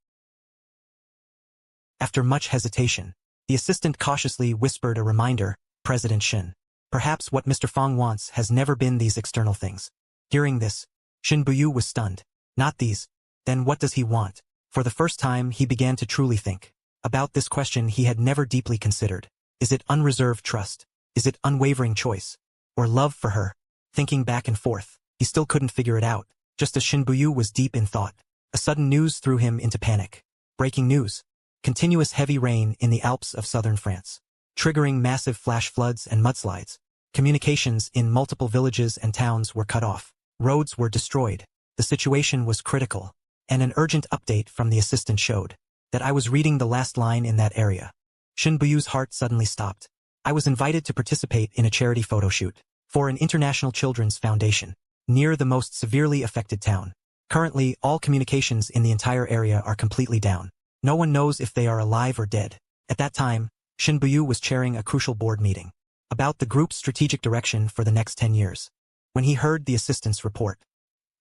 After much hesitation, the assistant cautiously whispered a reminder, President Shin. Perhaps what Mr. Fang wants has never been these external things. Hearing this, Shin Buyu was stunned. Not these. Then what does he want? For the first time he began to truly think about this question he had never deeply considered. Is it unreserved trust? Is it unwavering choice? Or love for her? Thinking back and forth, he still couldn't figure it out. Just as Shin Buyu was deep in thought, a sudden news threw him into panic. Breaking news. Continuous heavy rain in the Alps of southern France, triggering massive flash floods and mudslides. Communications in multiple villages and towns were cut off. Roads were destroyed. The situation was critical, and an urgent update from the assistant showed that I was reading the last line in that area. Shinbuyu's heart suddenly stopped. I was invited to participate in a charity photo shoot for an international children's foundation near the most severely affected town. Currently, all communications in the entire area are completely down. No one knows if they are alive or dead. At that time, Shinbuyu was chairing a crucial board meeting about the group's strategic direction for the next 10 years. When he heard the assistant's report,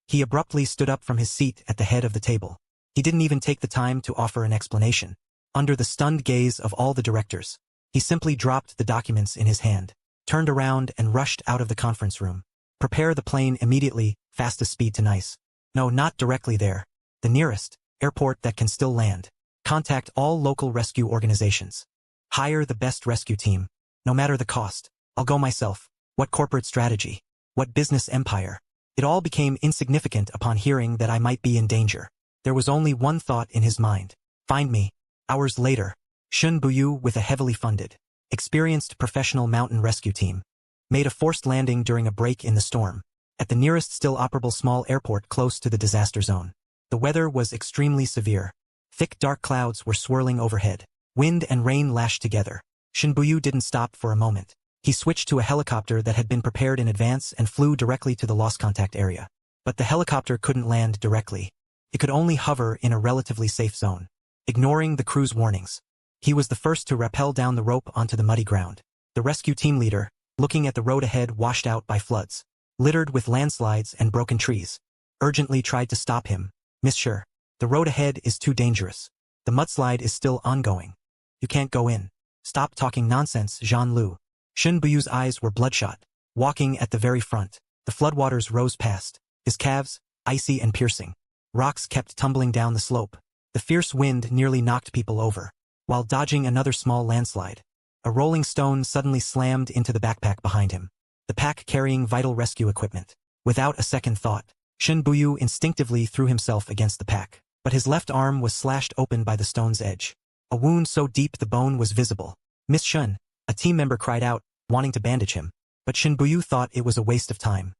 he abruptly stood up from his seat at the head of the table. He didn't even take the time to offer an explanation. Under the stunned gaze of all the directors, he simply dropped the documents in his hand, turned around and rushed out of the conference room. Prepare the plane immediately, fastest speed to Nice. No, not directly there. The nearest airport that can still land. Contact all local rescue organizations. Hire the best rescue team. No matter the cost. I'll go myself. What corporate strategy? What business empire? It all became insignificant upon hearing that I might be in danger. There was only one thought in his mind. Find me. Hours later, Shun Buyu, with a heavily funded, experienced professional mountain rescue team, made a forced landing during a break in the storm at the nearest still operable small airport close to the disaster zone. The weather was extremely severe. Thick dark clouds were swirling overhead. Wind and rain lashed together. Shinbuyu didn't stop for a moment. He switched to a helicopter that had been prepared in advance and flew directly to the lost contact area. But the helicopter couldn't land directly. It could only hover in a relatively safe zone, ignoring the crew's warnings. He was the first to rappel down the rope onto the muddy ground. The rescue team leader, looking at the road ahead washed out by floods, littered with landslides and broken trees, urgently tried to stop him. Monsieur, the road ahead is too dangerous. The mudslide is still ongoing. You can't go in. Stop talking nonsense, Jean Lu. Shun Buyu's eyes were bloodshot. Walking at the very front, the floodwaters rose past, his calves, icy and piercing. Rocks kept tumbling down the slope. The fierce wind nearly knocked people over. While dodging another small landslide, a rolling stone suddenly slammed into the backpack behind him, the pack carrying vital rescue equipment. Without a second thought, Shun Buyu instinctively threw himself against the pack, but his left arm was slashed open by the stone's edge. A wound so deep the bone was visible. Miss Shun, a team member cried out, wanting to bandage him, but Shun Buyu thought it was a waste of time.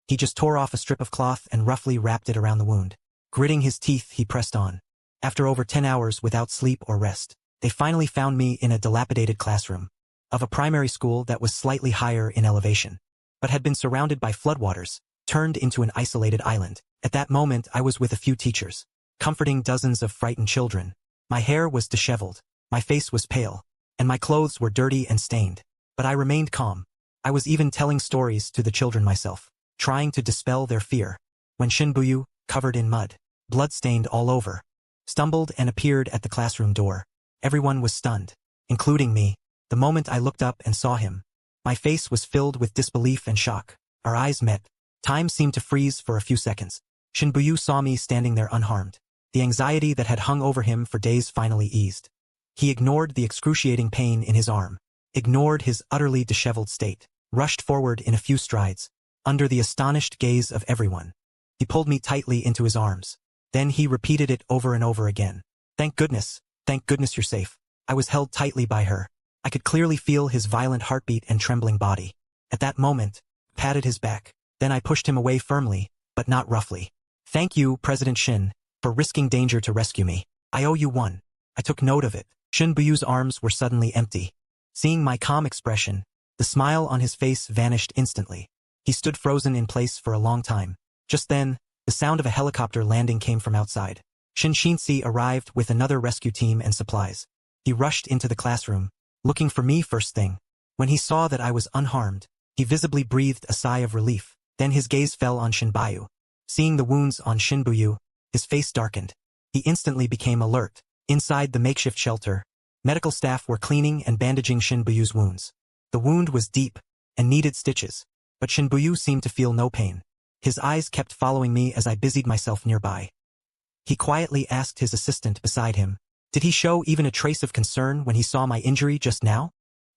He just tore off a strip of cloth and roughly wrapped it around the wound. Gritting his teeth, he pressed on. After over 10 hours without sleep or rest, they finally found me in a dilapidated classroom of a primary school that was slightly higher in elevation, but had been surrounded by floodwaters, turned into an isolated island. At that moment, I was with a few teachers, comforting dozens of frightened children. My hair was disheveled, my face was pale, and my clothes were dirty and stained. But I remained calm. I was even telling stories to the children myself, trying to dispel their fear, when Shinbuyu, covered in mud, blood-stained all over, stumbled and appeared at the classroom door. Everyone was stunned, including me. The moment I looked up and saw him, my face was filled with disbelief and shock. Our eyes met. Time seemed to freeze for a few seconds. Shinbuyu saw me standing there unharmed. The anxiety that had hung over him for days finally eased. He ignored the excruciating pain in his arm, ignored his utterly disheveled state, rushed forward in a few strides, under the astonished gaze of everyone. He pulled me tightly into his arms. Then he repeated it over and over again. Thank goodness you're safe. I was held tightly by her. I could clearly feel his violent heartbeat and trembling body. At that moment, patted his back. Then I pushed him away firmly, but not roughly. Thank you, President Shin, for risking danger to rescue me. I owe you one. I took note of it. Shin Buyu's arms were suddenly empty. Seeing my calm expression, the smile on his face vanished instantly. He stood frozen in place for a long time. Just then, the sound of a helicopter landing came from outside. Shin Shinsi arrived with another rescue team and supplies. He rushed into the classroom, looking for me first thing. When he saw that I was unharmed, he visibly breathed a sigh of relief. Then his gaze fell on Shinbuyu. Seeing the wounds on Shinbuyu, his face darkened. He instantly became alert. Inside the makeshift shelter, medical staff were cleaning and bandaging Shinbuyu's wounds. The wound was deep and needed stitches, but Shinbuyu seemed to feel no pain. His eyes kept following me as I busied myself nearby. He quietly asked his assistant beside him, did he show even a trace of concern when he saw my injury just now?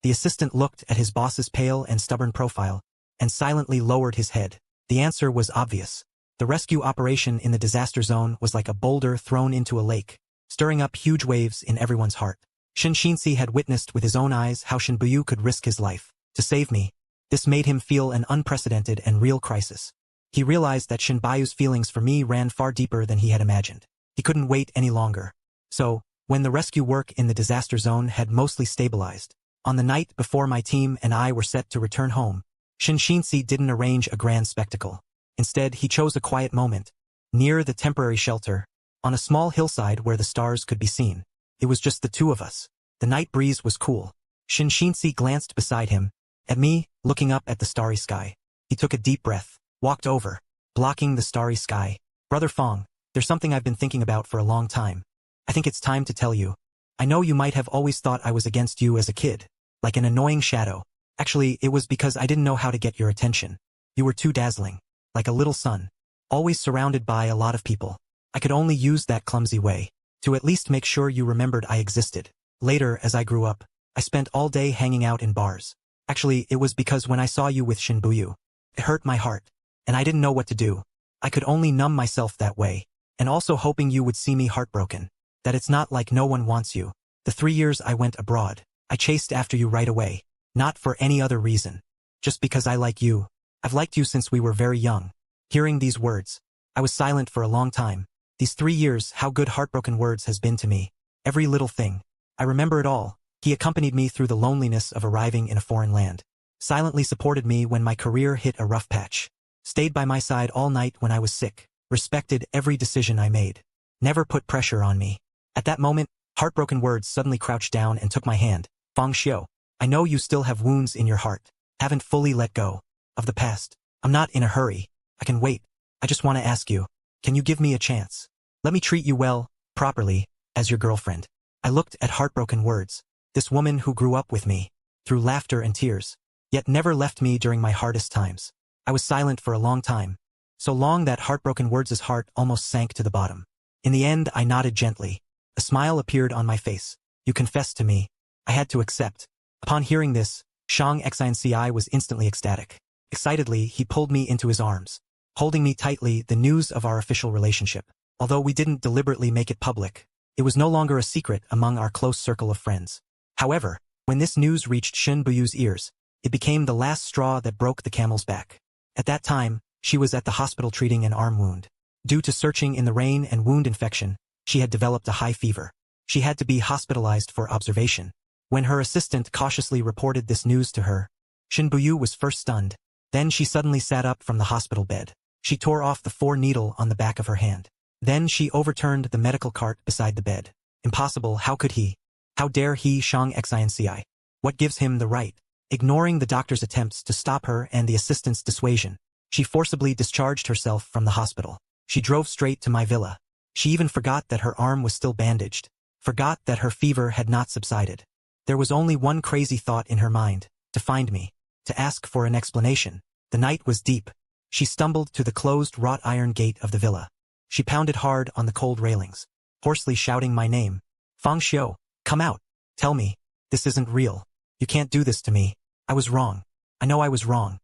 The assistant looked at his boss's pale and stubborn profile, and silently lowered his head. The answer was obvious. The rescue operation in the disaster zone was like a boulder thrown into a lake. stirring up huge waves in everyone's heart. Shin Shinsi had witnessed with his own eyes how Shin Buyu could risk his life to save me. This made him feel an unprecedented and real crisis. He realized that Shin Buyu's feelings for me ran far deeper than he had imagined. He couldn't wait any longer. So, when the rescue work in the disaster zone had mostly stabilized, on the night before my team and I were set to return home, Shin Shinsi didn't arrange a grand spectacle. Instead, he chose a quiet moment, near the temporary shelter, on a small hillside where the stars could be seen. It was just the two of us. The night breeze was cool. Shin Shinsi glanced beside him, at me, looking up at the starry sky. He took a deep breath, walked over, blocking the starry sky. Brother Fong, there's something I've been thinking about for a long time. I think it's time to tell you. I know you might have always thought I was against you as a kid, like an annoying shadow. Actually, it was because I didn't know how to get your attention. You were too dazzling, like a little sun, always surrounded by a lot of people. I could only use that clumsy way to at least make sure you remembered I existed. Later, as I grew up, I spent all day hanging out in bars. Actually, it was because when I saw you with Shin Buyu, it hurt my heart, and I didn't know what to do. I could only numb myself that way, and also hoping you would see me heartbroken, that it's not like no one wants you. The 3 years I went abroad, I chased after you right away, not for any other reason. Just because I like you. I've liked you since we were very young. Hearing these words, I was silent for a long time. These 3 years, how good heartbroken words has been to me. Every little thing. I remember it all. He accompanied me through the loneliness of arriving in a foreign land. Silently supported me when my career hit a rough patch. Stayed by my side all night when I was sick. Respected every decision I made. Never put pressure on me. At that moment, heartbroken words suddenly crouched down and took my hand. Fong Xiu, I know you still have wounds in your heart. Haven't fully let go of the past. I'm not in a hurry. I can wait. I just want to ask you, can you give me a chance? Let me treat you well, properly, as your girlfriend. I looked at heartbroken words. This woman who grew up with me, through laughter and tears, yet never left me during my hardest times. I was silent for a long time. So long that heartbroken words' heart almost sank to the bottom. In the end, I nodded gently. A smile appeared on my face. You confessed to me. I had to accept. Upon hearing this, Shang Xinci was instantly ecstatic. Excitedly, he pulled me into his arms, holding me tightly. The news of our official relationship. Although we didn't deliberately make it public, it was no longer a secret among our close circle of friends. However, when this news reached Shin Buyu's ears, it became the last straw that broke the camel's back. At that time, she was at the hospital treating an arm wound. Due to searching in the rain and wound infection, she had developed a high fever. She had to be hospitalized for observation. When her assistant cautiously reported this news to her, Shin Buyu was first stunned. Then she suddenly sat up from the hospital bed. She tore off the 4 needle on the back of her hand. Then she overturned the medical cart beside the bed. Impossible, how could he? How dare he, Shang Xinci? What gives him the right? Ignoring the doctor's attempts to stop her and the assistant's dissuasion, she forcibly discharged herself from the hospital. She drove straight to my villa. She even forgot that her arm was still bandaged, forgot that her fever had not subsided. There was only one crazy thought in her mind, to find me, to ask for an explanation. The night was deep. She stumbled to the closed wrought iron gate of the villa. She pounded hard on the cold railings, hoarsely shouting my name. Fong Xiu, come out. Tell me, this isn't real. You can't do this to me. I was wrong. I know I was wrong.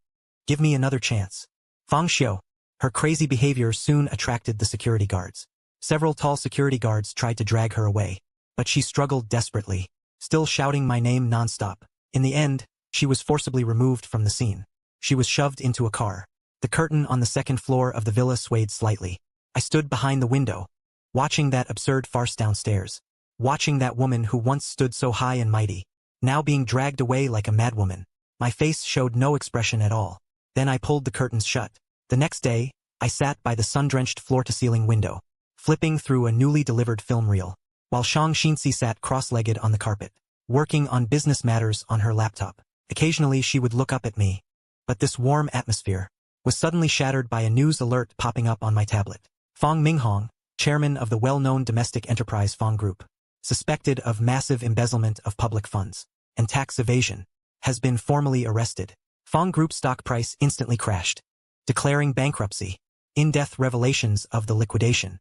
Give me another chance. Fong Xiu. Her crazy behavior soon attracted the security guards. Several tall security guards tried to drag her away, but she struggled desperately, still shouting my name nonstop. In the end, she was forcibly removed from the scene. She was shoved into a car. The curtain on the second floor of the villa swayed slightly. I stood behind the window, watching that absurd farce downstairs, watching that woman who once stood so high and mighty, now being dragged away like a madwoman. My face showed no expression at all. Then I pulled the curtains shut. The next day, I sat by the sun-drenched floor-to-ceiling window, flipping through a newly delivered film reel, while Shang Xinci sat cross-legged on the carpet, working on business matters on her laptop. Occasionally she would look up at me, but this warm atmosphere was suddenly shattered by a news alert popping up on my tablet. Fong Minghong, chairman of the well-known domestic enterprise Fong Group, suspected of massive embezzlement of public funds and tax evasion, has been formally arrested. Fong Group stock price instantly crashed, declaring bankruptcy. In-depth revelations of the liquidation.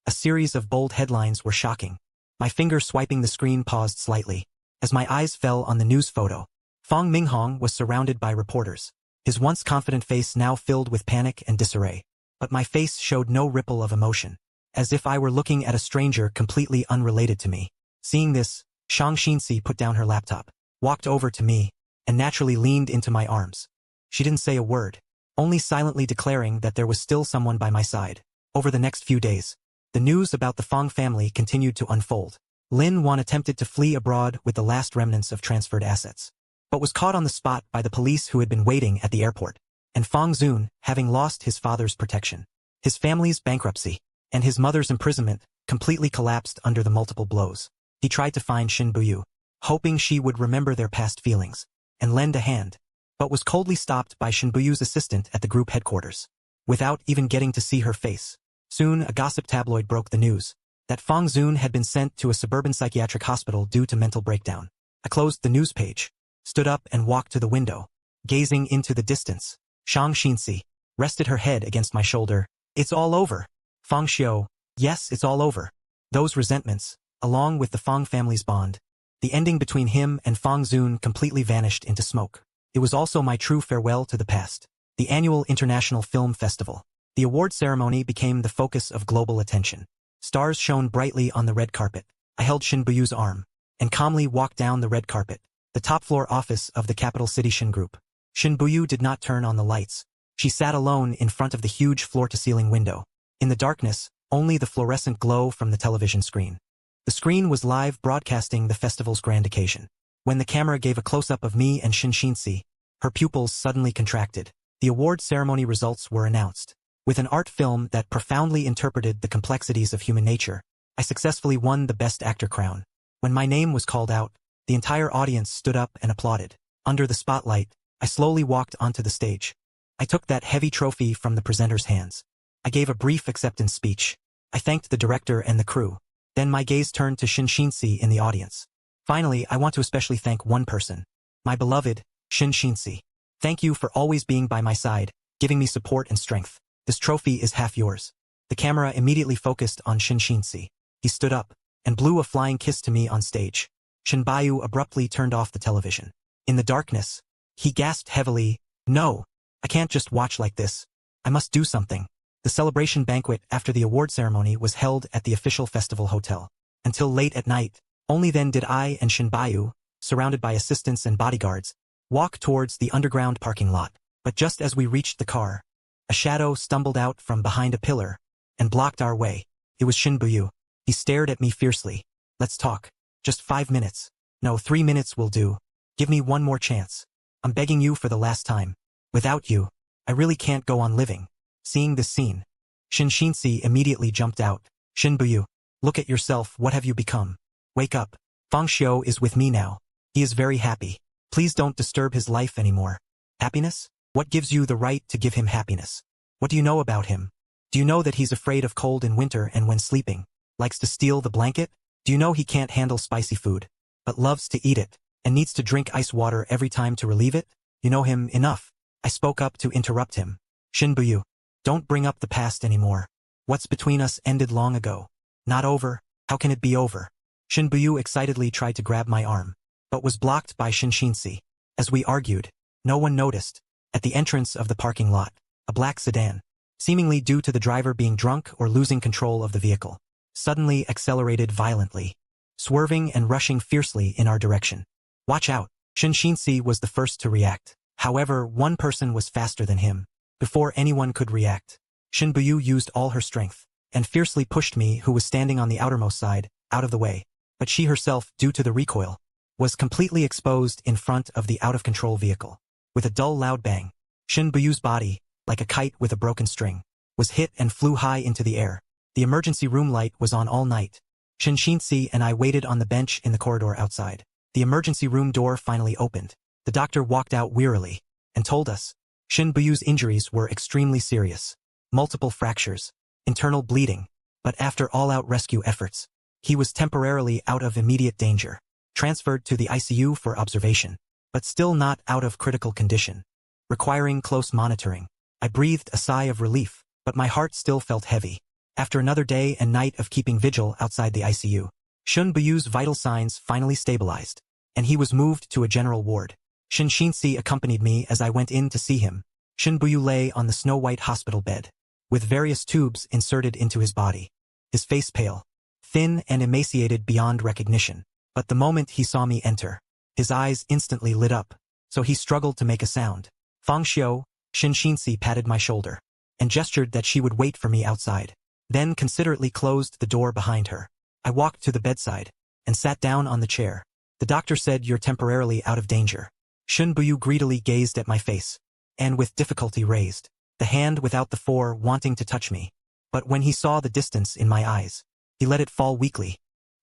A series of bold headlines were shocking. My finger swiping the screen paused slightly, as my eyes fell on the news photo. Fong Minghong was surrounded by reporters, his once confident face now filled with panic and disarray. but my face showed no ripple of emotion, as if I were looking at a stranger completely unrelated to me. Seeing this, Shang Xinxi put down her laptop, walked over to me, and naturally leaned into my arms. She didn't say a word, only silently declaring that there was still someone by my side. Over the next few days, the news about the Fong family continued to unfold. Lin Wan attempted to flee abroad with the last remnants of transferred assets, but was caught on the spot by the police who had been waiting at the airport. And Fong Zun, having lost his father's protection, his family's bankruptcy, and his mother's imprisonment, completely collapsed under the multiple blows. He tried to find Shin Buyu, hoping she would remember their past feelings and lend a hand, but was coldly stopped by Shin Buyu's assistant at the group headquarters, without even getting to see her face. Soon a gossip tabloid broke the news that Fong Zun had been sent to a suburban psychiatric hospital due to mental breakdown. I closed the news page, stood up and walked to the window, gazing into the distance. Shang Xinxi rested her head against my shoulder. It's all over. Fong Xiu, yes, it's all over. Those resentments, along with the Fong family's bond, the ending between him and Fong Zun completely vanished into smoke. It was also my true farewell to the past. The annual International Film Festival. The award ceremony became the focus of global attention. Stars shone brightly on the red carpet. I held Shin Buyu's arm and calmly walked down the red carpet, the top-floor office of the capital city Shin Group. Shin Buyu did not turn on the lights. She sat alone in front of the huge floor-to-ceiling window. In the darkness, only the fluorescent glow from the television screen. The screen was live broadcasting the festival's grand occasion. When the camera gave a close-up of me and Shin Xinxi, her pupils suddenly contracted. The award ceremony results were announced. With an art film that profoundly interpreted the complexities of human nature, I successfully won the Best Actor crown. When my name was called out, the entire audience stood up and applauded. Under the spotlight, I slowly walked onto the stage. I took that heavy trophy from the presenter's hands. I gave a brief acceptance speech. I thanked the director and the crew. Then my gaze turned to Shin Xinxi in the audience. Finally, I want to especially thank one person. My beloved, Shin Xinxi. Thank you for always being by my side, giving me support and strength. This trophy is half yours. The camera immediately focused on Shin Xinxi. He stood up and blew a flying kiss to me on stage. Shin Baiyu abruptly turned off the television. In the darkness, he gasped heavily, "No, I can't just watch like this. I must do something." The celebration banquet after the award ceremony was held at the official festival hotel. Until late at night, only then did I and Shin Baiyu, surrounded by assistants and bodyguards, walk towards the underground parking lot. But just as we reached the car, a shadow stumbled out from behind a pillar and blocked our way. It was Shin Buyu. He stared at me fiercely. "Let's talk. Just 5 minutes. No, 3 minutes will do. Give me one more chance. I'm begging you for the last time. Without you, I really can't go on living." Seeing this scene, Shin Xinxi immediately jumped out. "Shin Buyu, look at yourself. What have you become? Wake up. Fong Xiu is with me now. He is very happy. Please don't disturb his life anymore." "Happiness? What gives you the right to give him happiness? What do you know about him? Do you know that he's afraid of cold in winter and when sleeping, likes to steal the blanket? Do you know he can't handle spicy food, but loves to eat it, and needs to drink ice water every time to relieve it? You know him enough." I spoke up to interrupt him. "Shin Buyu, don't bring up the past anymore. What's between us ended long ago. Not over. How can it be over?" Shin Buyu excitedly tried to grab my arm, but was blocked by Shin Xinxi. As we argued, no one noticed. At the entrance of the parking lot, a black sedan, seemingly due to the driver being drunk or losing control of the vehicle, suddenly accelerated violently, swerving and rushing fiercely in our direction. "Watch out!" Shin Xinxi was the first to react. However, one person was faster than him. Before anyone could react, Shin Buyu used all her strength and fiercely pushed me, who was standing on the outermost side, out of the way. But she herself, due to the recoil, was completely exposed in front of the out-of-control vehicle. With a dull loud bang, Shin Buyu's body, like a kite with a broken string, was hit and flew high into the air. The emergency room light was on all night. Shin Xinxi and I waited on the bench in the corridor outside. The emergency room door finally opened. The doctor walked out wearily and told us Shin Buyu's injuries were extremely serious. Multiple fractures, internal bleeding, but after all-out rescue efforts, he was temporarily out of immediate danger, transferred to the ICU for observation, but still not out of critical condition, requiring close monitoring. I breathed a sigh of relief, but my heart still felt heavy. After another day and night of keeping vigil outside the ICU, Shin Buyu's vital signs finally stabilized, and he was moved to a general ward. Shin Xinxi accompanied me as I went in to see him. Shin Buyu lay on the snow-white hospital bed, with various tubes inserted into his body. His face pale, thin and emaciated beyond recognition. But the moment he saw me enter, his eyes instantly lit up, so he struggled to make a sound. Fang Xiu, Shinxinxi patted my shoulder, and gestured that she would wait for me outside, then considerately closed the door behind her. I walked to the bedside, and sat down on the chair. The doctor said you're temporarily out of danger. Shun Buyu greedily gazed at my face, and with difficulty raised the hand without the fore wanting to touch me. But when he saw the distance in my eyes, he let it fall weakly.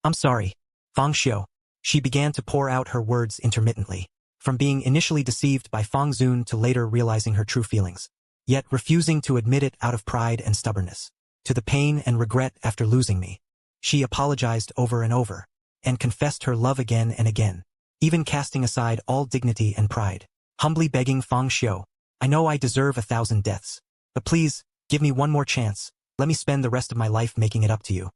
I'm sorry, Fang Xiu. She began to pour out her words intermittently, from being initially deceived by Fang Zun to later realizing her true feelings, yet refusing to admit it out of pride and stubbornness. To the pain and regret after losing me, she apologized over and over, and confessed her love again and again, even casting aside all dignity and pride, humbly begging Fang Xiu, I know I deserve 1,000 deaths, but please, give me one more chance. Let me spend the rest of my life making it up to you.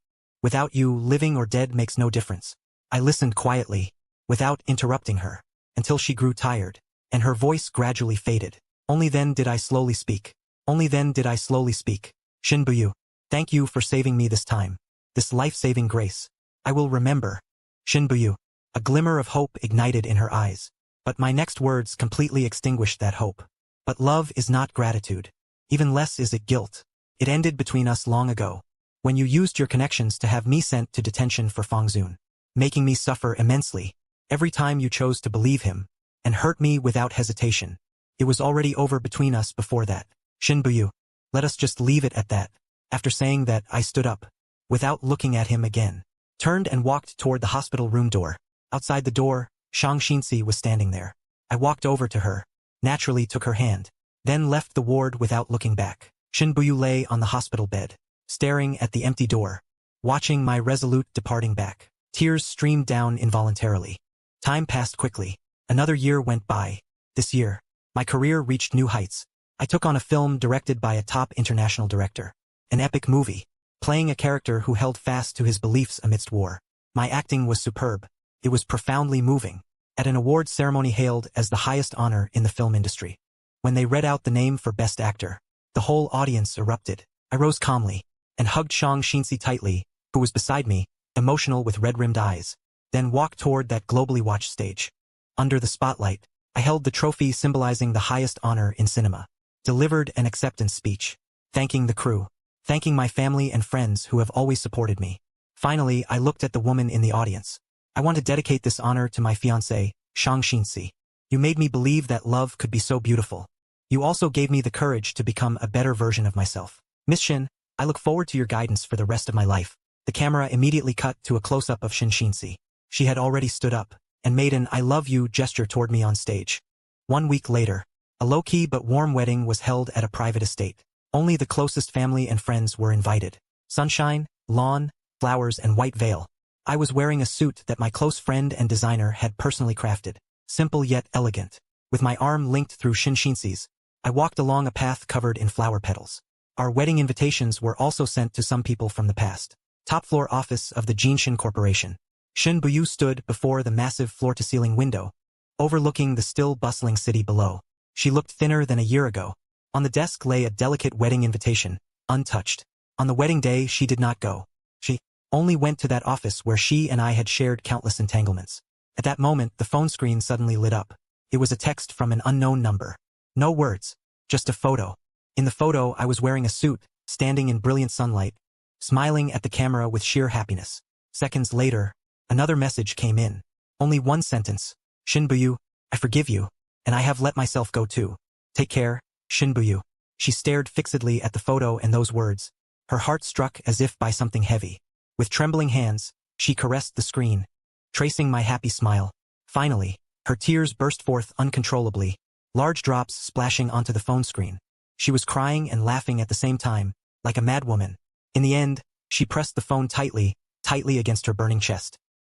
Without you, living or dead makes no difference. I listened quietly, without interrupting her, until she grew tired, and her voice gradually faded. Only then did I slowly speak. Shin Buyu, thank you for saving me this time, this life-saving grace. I will remember. Shin Buyu, a glimmer of hope ignited in her eyes, but my next words completely extinguished that hope. But love is not gratitude. Even less is it guilt. It ended between us long ago, when you used your connections to have me sent to detention for Fang Zun, making me suffer immensely. Every time you chose to believe him, and hurt me without hesitation. It was already over between us before that. Shin Buyu, let us just leave it at that. After saying that, I stood up, without looking at him again, turned and walked toward the hospital room door. Outside the door, Shang Xinxi was standing there. I walked over to her, naturally took her hand, then left the ward without looking back. Shin Buyu lay on the hospital bed, staring at the empty door, watching my resolute departing back. Tears streamed down involuntarily. Time passed quickly. Another year went by. This year, my career reached new heights. I took on a film directed by a top international director. An epic movie, playing a character who held fast to his beliefs amidst war. My acting was superb. It was profoundly moving. At an award ceremony hailed as the highest honor in the film industry, when they read out the name for Best Actor, the whole audience erupted. I rose calmly, and hugged Shang Xinxi tightly, who was beside me, emotional with red-rimmed eyes, then walked toward that globally watched stage. Under the spotlight, I held the trophy symbolizing the highest honor in cinema, delivered an acceptance speech, thanking the crew, thanking my family and friends who have always supported me. Finally, I looked at the woman in the audience. I want to dedicate this honor to my fiancé, Shang Xinxi. You made me believe that love could be so beautiful. You also gave me the courage to become a better version of myself. Miss Shin, I look forward to your guidance for the rest of my life. The camera immediately cut to a close-up of Shin Xinxi. She had already stood up, and made an I love you gesture toward me on stage. 1 week later, a low-key but warm wedding was held at a private estate. Only the closest family and friends were invited. Sunshine, lawn, flowers, and white veil. I was wearing a suit that my close friend and designer had personally crafted, simple yet elegant. With my arm linked through Shin Xinxi's, I walked along a path covered in flower petals. Our wedding invitations were also sent to some people from the past. Top floor office of the Jinshin Corporation. Shin Buyu stood before the massive floor-to-ceiling window, overlooking the still bustling city below. She looked thinner than a year ago. On the desk lay a delicate wedding invitation, untouched. On the wedding day she did not go. She only went to that office where she and I had shared countless entanglements. At that moment the phone screen suddenly lit up. It was a text from an unknown number. No words, just a photo. In the photo I was wearing a suit, standing in brilliant sunlight, smiling at the camera with sheer happiness. Seconds later, another message came in. Only one sentence. Shin Buyu, I forgive you, and I have let myself go too. Take care, Shin Buyu. She stared fixedly at the photo and those words. Her heart struck as if by something heavy. With trembling hands, she caressed the screen, tracing my happy smile. Finally, her tears burst forth uncontrollably, large drops splashing onto the phone screen. She was crying and laughing at the same time, like a madwoman. In the end, she pressed the phone tightly against her burning chest.